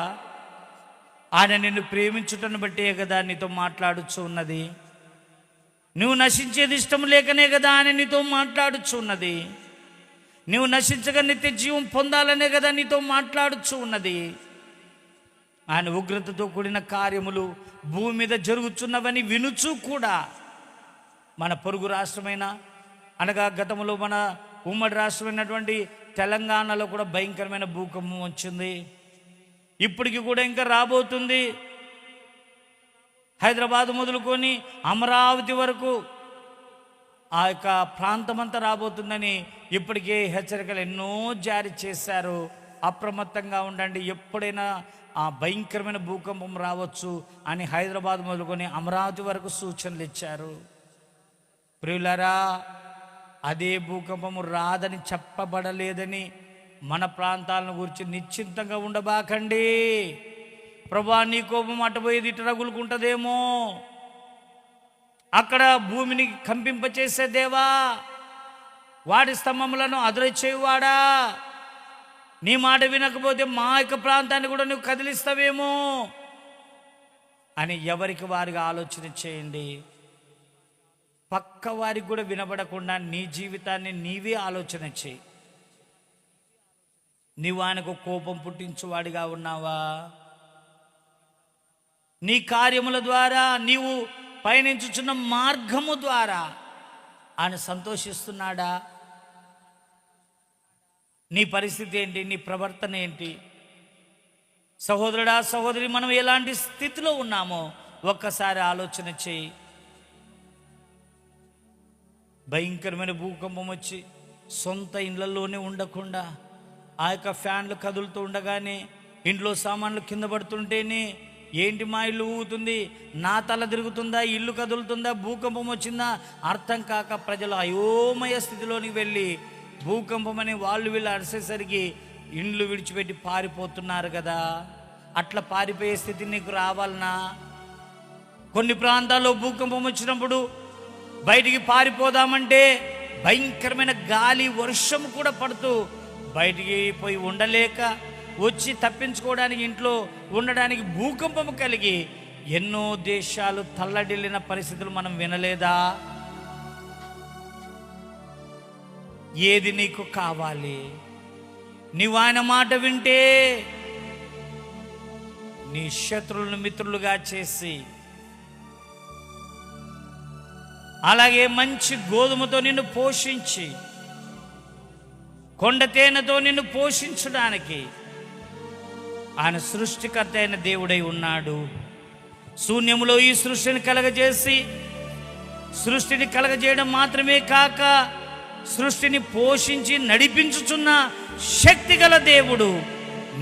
S1: ఆయన నిన్ను ప్రేమించుటను బట్టే కదా నీతో మాట్లాడుచు ఉన్నది. నువ్వు నశించేది ఇష్టం లేకనే కదా ఆయన నీతో మాట్లాడుచు ఉన్నది. నువ్వు నశించగా నిత్య జీవం పొందాలనే కదా నీతో మాట్లాడుచు ఉన్నది. ఆయన ఉగ్రతతో కూడిన కార్యములు భూమి మీద జరుగుతున్నవని వినుచు కూడా మన పొరుగు రాష్ట్రమైన, అనగా గతంలో మన ఉమ్మడి రాష్ట్రమైనటువంటి తెలంగాణలో కూడా భయంకరమైన భూకంపం వచ్చింది. ఇప్పటికి కూడా ఇంకా రాబోతుంది. హైదరాబాద్ మొదలుకొని అమరావతి వరకు ఆ యొక్క ప్రాంతమంతా రాబోతుందని ఇప్పటికే హెచ్చరికలు ఎన్నో జారీ చేశారు. అప్రమత్తంగా ఉండండి, ఎప్పుడైనా ఆ భయంకరమైన భూకంపం రావచ్చు అని హైదరాబాద్ మొదలుకొని అమరావతి వరకు సూచనలు ఇచ్చారు. ప్రియులారా, అదే భూకంపము రాదని చెప్పబడలేదని మన ప్రాంతాలను గురించి నిశ్చింతంగా ఉండబాకండి. ప్రభా, నీ కోపం అటుపోయేది ఇటు రగులుకుంటుందేమో, అక్కడ భూమిని కంపింపచేసే దేవా, వాడి స్తంభములను అదురచేయువాడా, నీ మాట వినకపోతే మా యొక్క ప్రాంతాన్ని కూడా నువ్వు కదిలిస్తావేమో అని ఎవరికి వారిగా ఆలోచన చేయండి. పక్క వారికి కూడా వినబడకుండా నీ జీవితాన్ని నీవే ఆలోచన చేయి. నీవు ఆయనకు కోపం పుట్టించువాడిగా ఉన్నావా? నీ కార్యముల ద్వారా, నీవు పయనించుచున్న మార్గము ద్వారా ఆయన సంతోషిస్తున్నాడా? నీ పరిస్థితి ఏంటి? నీ ప్రవర్తన ఏంటి? సహోదరుడా సహోదరి, మనం ఎలాంటి స్థితిలో ఉన్నామో ఒక్కసారి ఆలోచన చేయి. భయంకరమైన భూకంపం వచ్చి సొంత ఇళ్లలోనే ఉండకుండా, ఆ యొక్క ఫ్యాన్లు కదులుతూ ఉండగానే, ఇంట్లో సామాన్లు కింద పడుతుంటేనే, ఏంటి మా ఇల్లు ఊగుతుంది, నా తల తిరుగుతుందా, ఇల్లు కదులుతుందా, భూకంపం వచ్చిందా అర్థం కాక ప్రజలు అయోమయ స్థితిలోనికి వెళ్ళి భూకంపం అని వాళ్ళు వీళ్ళు అరిసేసరికి ఇండ్లు విడిచిపెట్టి పారిపోతున్నారు కదా. అట్లా పారిపోయే స్థితి నీకు రావాలనా? కొన్ని ప్రాంతాల్లో భూకంపం వచ్చినప్పుడు బయటికి పారిపోదామంటే భయంకరమైన గాలి వర్షం కూడా పడుతూ బయటికి పోయి ఉండలేక, వచ్చి తప్పించుకోవడానికి ఇంట్లో ఉండడానికి భూకంపం కలిగి ఎన్నో దేశాలు తల్లడిల్లిన పరిస్థితులు మనం వినలేదా? ఏది నీకు కావాలి? నీవు ఆయన మాట వింటే నీ శత్రువులను మిత్రులుగా చేసి, అలాగే మంచి గోధుమతో నిన్ను పోషించి, కొండ తేనెతో నిన్ను పోషించడానికి ఆయన సృష్టికర్త అయిన దేవుడై ఉన్నాడు. శూన్యములో ఈ సృష్టిని కలగజేసి, సృష్టిని కలగజేయడం మాత్రమే కాక సృష్టిని పోషించి నడిపించుచున్న శక్తి గల దేవుడు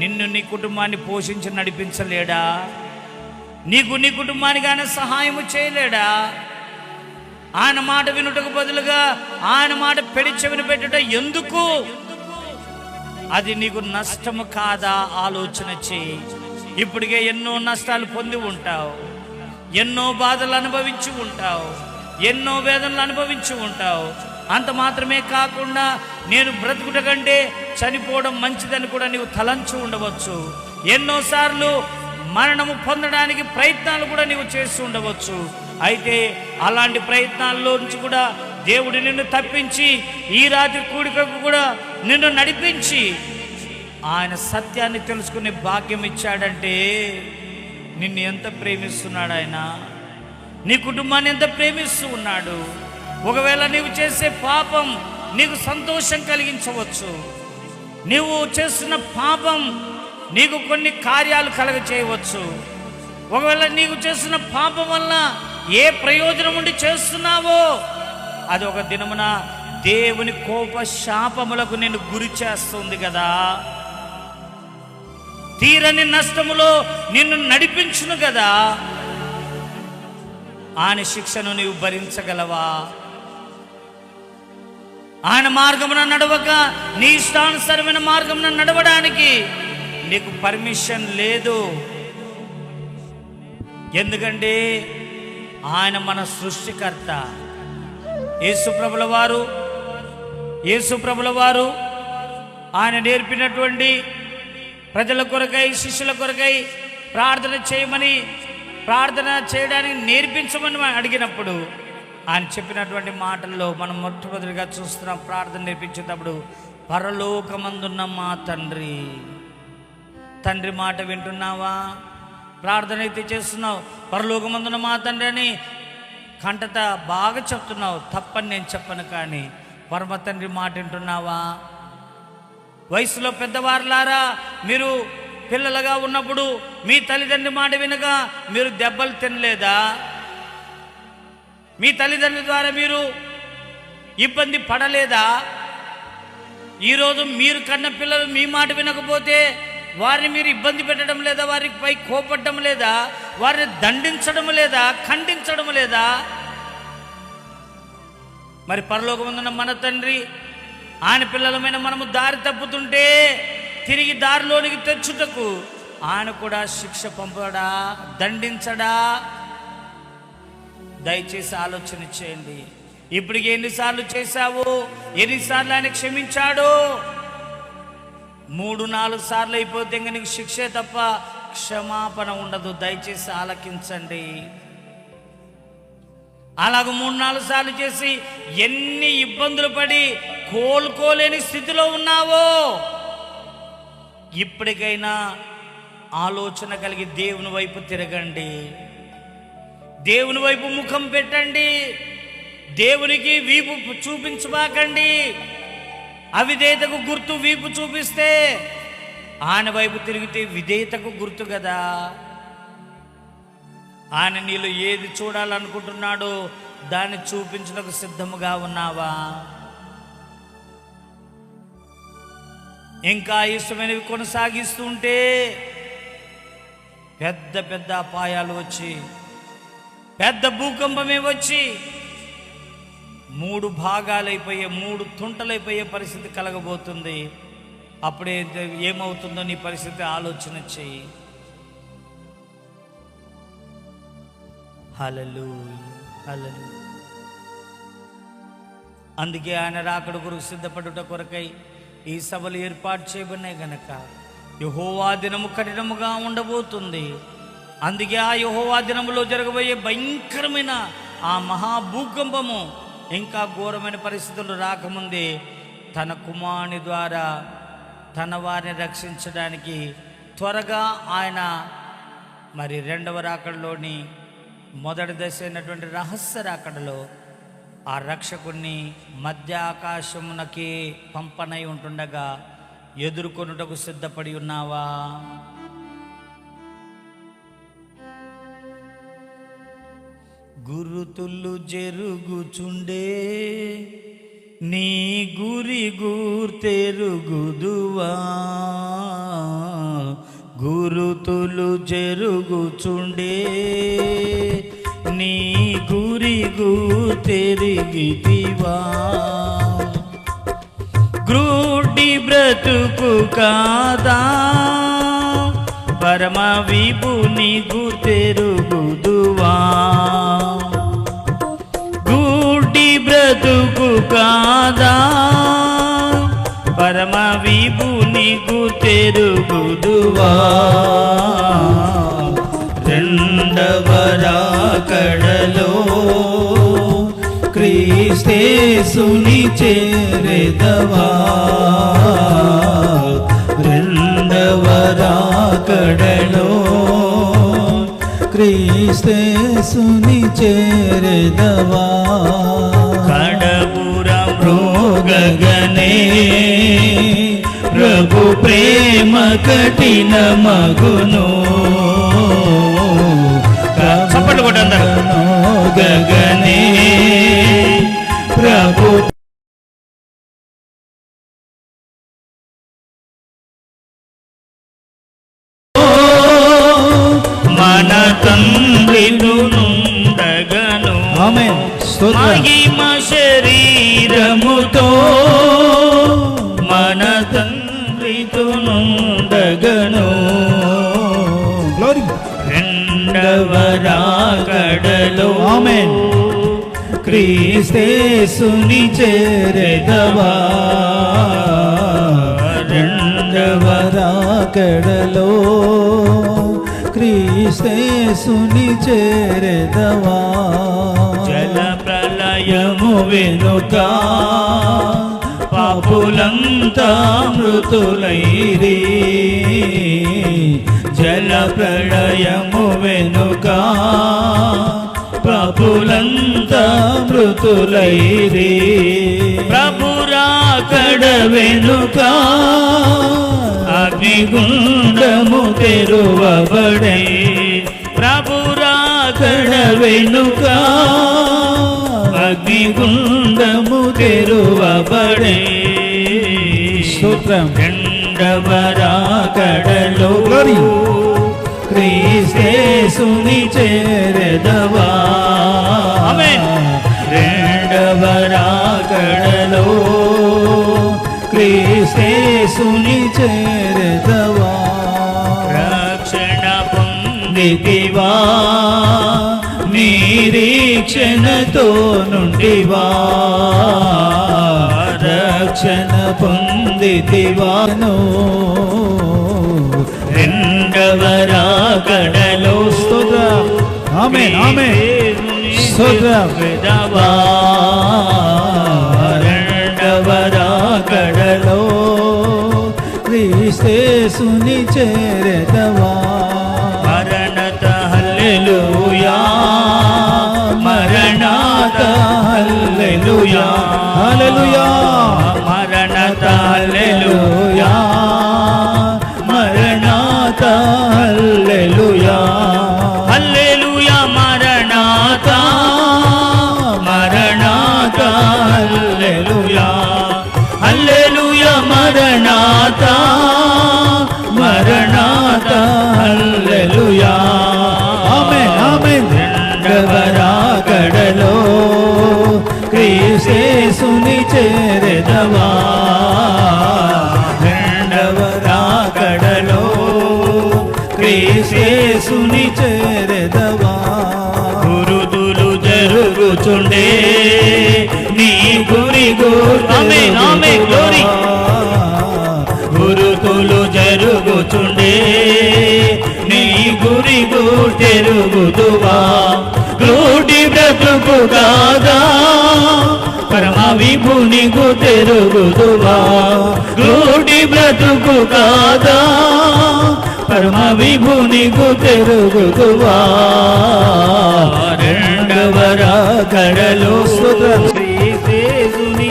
S1: నిన్ను, నీ కుటుంబాన్ని పోషించి నడిపించలేడా? నీకు నీ కుటుంబానికి ఆయన సహాయము చేయలేడా? ఆయన మాట వినుటకు బదులుగా ఆయన మాట పెడిచెవిని పెట్టుట ఎందుకు? అది నీకు నష్టము కాదా? ఆలోచన చేయి. ఇప్పటికే ఎన్నో నష్టాలు పొంది ఉంటావు, ఎన్నో బాధలు అనుభవించి ఉంటావు, ఎన్నో వేదనలు అనుభవించి ఉంటావు. అంత మాత్రమే కాకుండా నేను బ్రతుకుట కంటే చనిపోవడం మంచిదని కూడా నీవు తలంచి ఉండవచ్చు. ఎన్నోసార్లు మరణము పొందడానికి ప్రయత్నాలు కూడా నీవు చేస్తూ ఉండవచ్చు. అయితే అలాంటి ప్రయత్నాల్లో నుంచి కూడా దేవుడు నిన్ను తప్పించి ఈ రాత్రి కూడికకు కూడా నిన్ను నడిపించి ఆయన సత్యాన్ని తెలుసుకునే భాగ్యం ఇచ్చాడంటే నిన్ను ఎంత ప్రేమిస్తున్నాడు ఆయన, నీ కుటుంబాన్ని ఎంత ప్రేమిస్తూ ఉన్నాడు. ఒకవేళ నీవు చేసే పాపం నీకు సంతోషం కలిగించవచ్చు, నీవు చేస్తున్న పాపం నీకు కొన్ని కార్యాలు కలగచేయవచ్చు. ఒకవేళ నీకు చేస్తున్న పాపం వల్ల ఏ ప్రయోజనం ఉండి చేస్తున్నావో అది ఒక దినమున దేవుని కోప శాపములకు నిన్ను గురి చేస్తుంది కదా, తీరని నష్టములో నిన్ను నడిపించును కదా. ఆయన శిక్షను నీవు భరించగలవా? ఆయన మార్గమున నడవక నీ ఇష్టానుసరమైన మార్గమున నడవడానికి నీకు పర్మిషన్ లేదు. ఎందుకంటే ఆయన మన సృష్టికర్త. యేసుప్రభుల వారు ఆయన నేర్పినటువంటి ప్రజల కొరకై, శిష్యుల కొరకై ప్రార్థన చేయడానికి నేర్పించమని అడిగినప్పుడు ఆయన చెప్పినటువంటి మాటల్లో మనం మొట్టమొదటిగా చూస్తున్నాం. ప్రార్థన నేర్పించేటప్పుడు పరలోకమందున్న మా తండ్రి మాట వింటున్నావా? ప్రార్థన అయితే చేస్తున్నావు, పరలోకమందున్న మా తండ్రి అని కంటత బాగా చెప్తున్నావు, తప్పని నేను చెప్పను. కానీ పరమ తండ్రి మాట వింటున్నావా? వయసులో పెద్దవారులారా, మీరు పిల్లలుగా ఉన్నప్పుడు మీ తల్లిదండ్రి మాట వినక మీరు దెబ్బలు తినలేదా? మీ తల్లిదండ్రుల ద్వారా మీరు ఇబ్బంది పడలేదా? ఈరోజు మీరు కన్న పిల్లలు మీ మాట వినకపోతే వారిని మీరు ఇబ్బంది పెట్టడం లేదా? వారిపై కోపడడం లేదా? వారిని దండించడం లేదా? ఖండించడం లేదా? మరి పరలోకమందున్న మన తండ్రి, ఆయన పిల్లలమైన మనము దారి తప్పుతుంటే తిరిగి దారిలోనికి తెచ్చుటకు ఆయన కూడా శిక్ష పంపడా, దండించడా? దయచేసి ఆలోచన చేయండి. ఇప్పటికి ఎన్నిసార్లు చేశావు? ఎన్నిసార్లు ఆయన క్షమించాడు? 3-4 సార్లు అయిపోతే ఇంకా నీకు శిక్షే తప్ప క్షమాపణ ఉండదు. దయచేసి ఆలకించండి. అలాగ 3-4 సార్లు చేసి ఎన్ని ఇబ్బందులు పడి కోలుకోలేని స్థితిలో ఉన్నావో, ఇప్పటికైనా ఆలోచన కలిగి దేవుని వైపు తిరగండి. దేవుని వైపు ముఖం పెట్టండి. దేవునికి వీపు చూపించబాకండి. అవిధేయతకు గుర్తు వీపు చూపిస్తే ఆయన వైపు తిరిగితే విధేయతకు గుర్తు కదా. ఆయన నీలో ఏది చూడాలనుకుంటున్నాడో దాన్ని చూపించడానికి సిద్ధముగా ఉన్నావా? ఇంకా ఇష్టమైనవి కొనసాగిస్తుంటే పెద్ద పెద్ద అపాయాలు వచ్చి, పెద్ద భూకంపమే వచ్చి 3 భాగాలైపోయే, 3 తుంటలైపోయే పరిస్థితి కలగబోతుంది. అప్పుడే ఏమవుతుందో నీ పరిస్థితి ఆలోచన చెయ్యి. హల్లెలూయా, హల్లెలూయా. అందుకే ఆయన రాకడ కొరకు సిద్ధపడుట కొరకై ఈ సభలు ఏర్పాటు చేయబడినాయి గనక యెహోవా దినము కఠినముగా ఉండబోతుంది. అందుకే ఆ యెహోవా దినములో జరగబోయే భయంకరమైన ఆ మహాభూకంపము, ఇంకా ఘోరమైన పరిస్థితులు రాకముందే తన కుమారుని ద్వారా తన వారిని రక్షించడానికి త్వరగా ఆయన మరి 2వ రాకడలోని మొదటి దశ అయినటువంటి రహస్య రాకడలో ఆ రక్షకుణ్ణి మధ్య ఆకాశమునకి పంపనై ఉంటుండగా ఎదుర్కొనుటకు సిద్ధపడి ఉన్నావా? గురుతులు జరుగుచుండే నీ గురి గుర్తెరుగుదువా? గురుతులు జరుగుచుండే నీ గురి గుర్తెరిగితివా? గ్రూడి బ్రతుకు కాదా పరమ విభుని గుర్తెరుగుదువా? గుడి బ్రతుకు కాదా పరమ విభుని గుర్తెరుగుదువా? 2వ రాకడలో క్రీస్తేసుని చేరెదవా? 2వ రాకడలో క్రీస్తేసుని చేరెదవా? కడపురం రోగగనే ప్రభు ప్రేమ కఠిన మగును. చప్పట్లు కొట్టండి. గగనే ప్రభు మన తండ్రి నుండగను మహిమ శరీరముతో మన తండ్రితో నుండగను. రెండవ రాకడలో ఆమేన్ క్రీస్తేసుని చేరెదవా. రెండవ రాకడలో క్రీస్తేసుని చేరెదవా. జల ప్రళయము వెనుక పాపులంతా మృతులైరి. జల ప్రళయము వెనుక ప్రభులంతా మృతులైరి. ప్రభు రాకడ వెనుక అగ్నిగుండము తెరువబడే. ప్రభు రాకడ వెనుక అగ్నిగుండము తెరువబడే. స్తోత్రం. రెండవ రాకడలో క్రీస్తేసుని చేరెదవా. రెండవ రాకడలో క్రీస్తేసుని చేరెదవా. రక్షణ పొందితివా నిరీక్షణతో నుండివా. రక్షణ పొందితివాను రెండవ రాకడలో. స్తోత్రం. ఆమేన్ ఆమేన్. స్తోత్రం. రెండవ రాకడలో క్రీస్తేసుని చేరెదవా. మరణత హల్లెలూయా మరణాత హల్లెలూయా హల్లెలూయా. మరణత హల్లెలూయా మరణాత హల్లెలూయా హల్లెలూయా. మరణాత మరణాత హల్లెలూయా హల్లెలూయా. మరణాత మరణాత హల్లెలూయా. ఆమేన్ ఆమేన్. రెండవ రాకడలో క్రీస్తేసుని చేరెదవా. రెండవ రాకడలో క్రీస్తేసుని చేరెదవా. గురుతులు జరుగుచుండే నీ గురి గూర్చి. గురుతులు జరుగుచుండే నీ గురి గూర్చెరుగుదువా. గ్రూటి బ్రతుకు కాదా పరమ విభుని గుర్తెరుగుదువా. గ్రూటి బ్రతుకు కాదా పరమ విభుని గుర్తెరుగుదువా. రెండవ రాకడలో క్రీస్తేసుని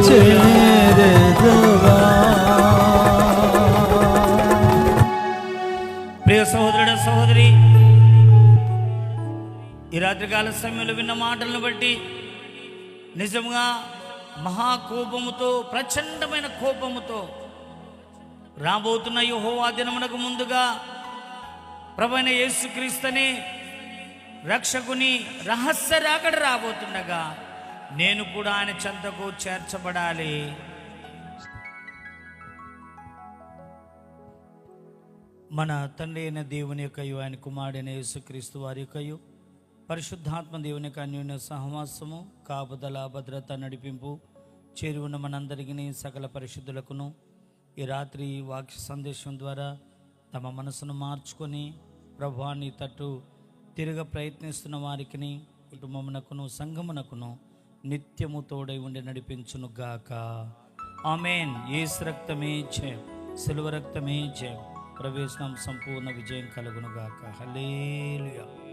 S1: చేరెదవా. ప్రియ సహోదరుడ సహోదరి, ఈ రాత్రికాల సమయంలో విన్న మాటలను బట్టి నిజంగా మహాకోపముతో ప్రచండమైన కోపముతో రాబోతున్న యెహోవా దినమునకు ముందుగా ప్రభువైన యేసుక్రీస్తుని రక్షకుని రహస్య రాకడ రాబోతుండగా నేను కూడా ఆయన చెంతకు చేర్చబడాలి. మన తండ్రి అయిన దేవుని యొక్కయు ఆయన కుమారుడైన యేసుక్రీస్తు వారి యొక్కయు పరిశుద్ధాత్మ దేవుని యొక్క అన్యోన్య సహవాసము కాపుదల భద్రత నడిపింపు చేరి ఉన్న మనందరికీ సకల పరిశుద్ధులకును ఈ రాత్రి వాక్య సందేశం ద్వారా తమ మనసును మార్చుకొని ప్రభువాన్ని తట్టు తిరగ ప్రయత్నిస్తున్న వారికి కుటుంబమునకును సంఘమునకును నిత్యము తోడై ఉండి నడిపించును గాక. ఆమేన్. యేసు రక్తమే జయం, సిలువ రక్తమే జయం. ప్రవేశం సంపూర్ణ విజయం కలుగును గాక. హల్లెలూయా.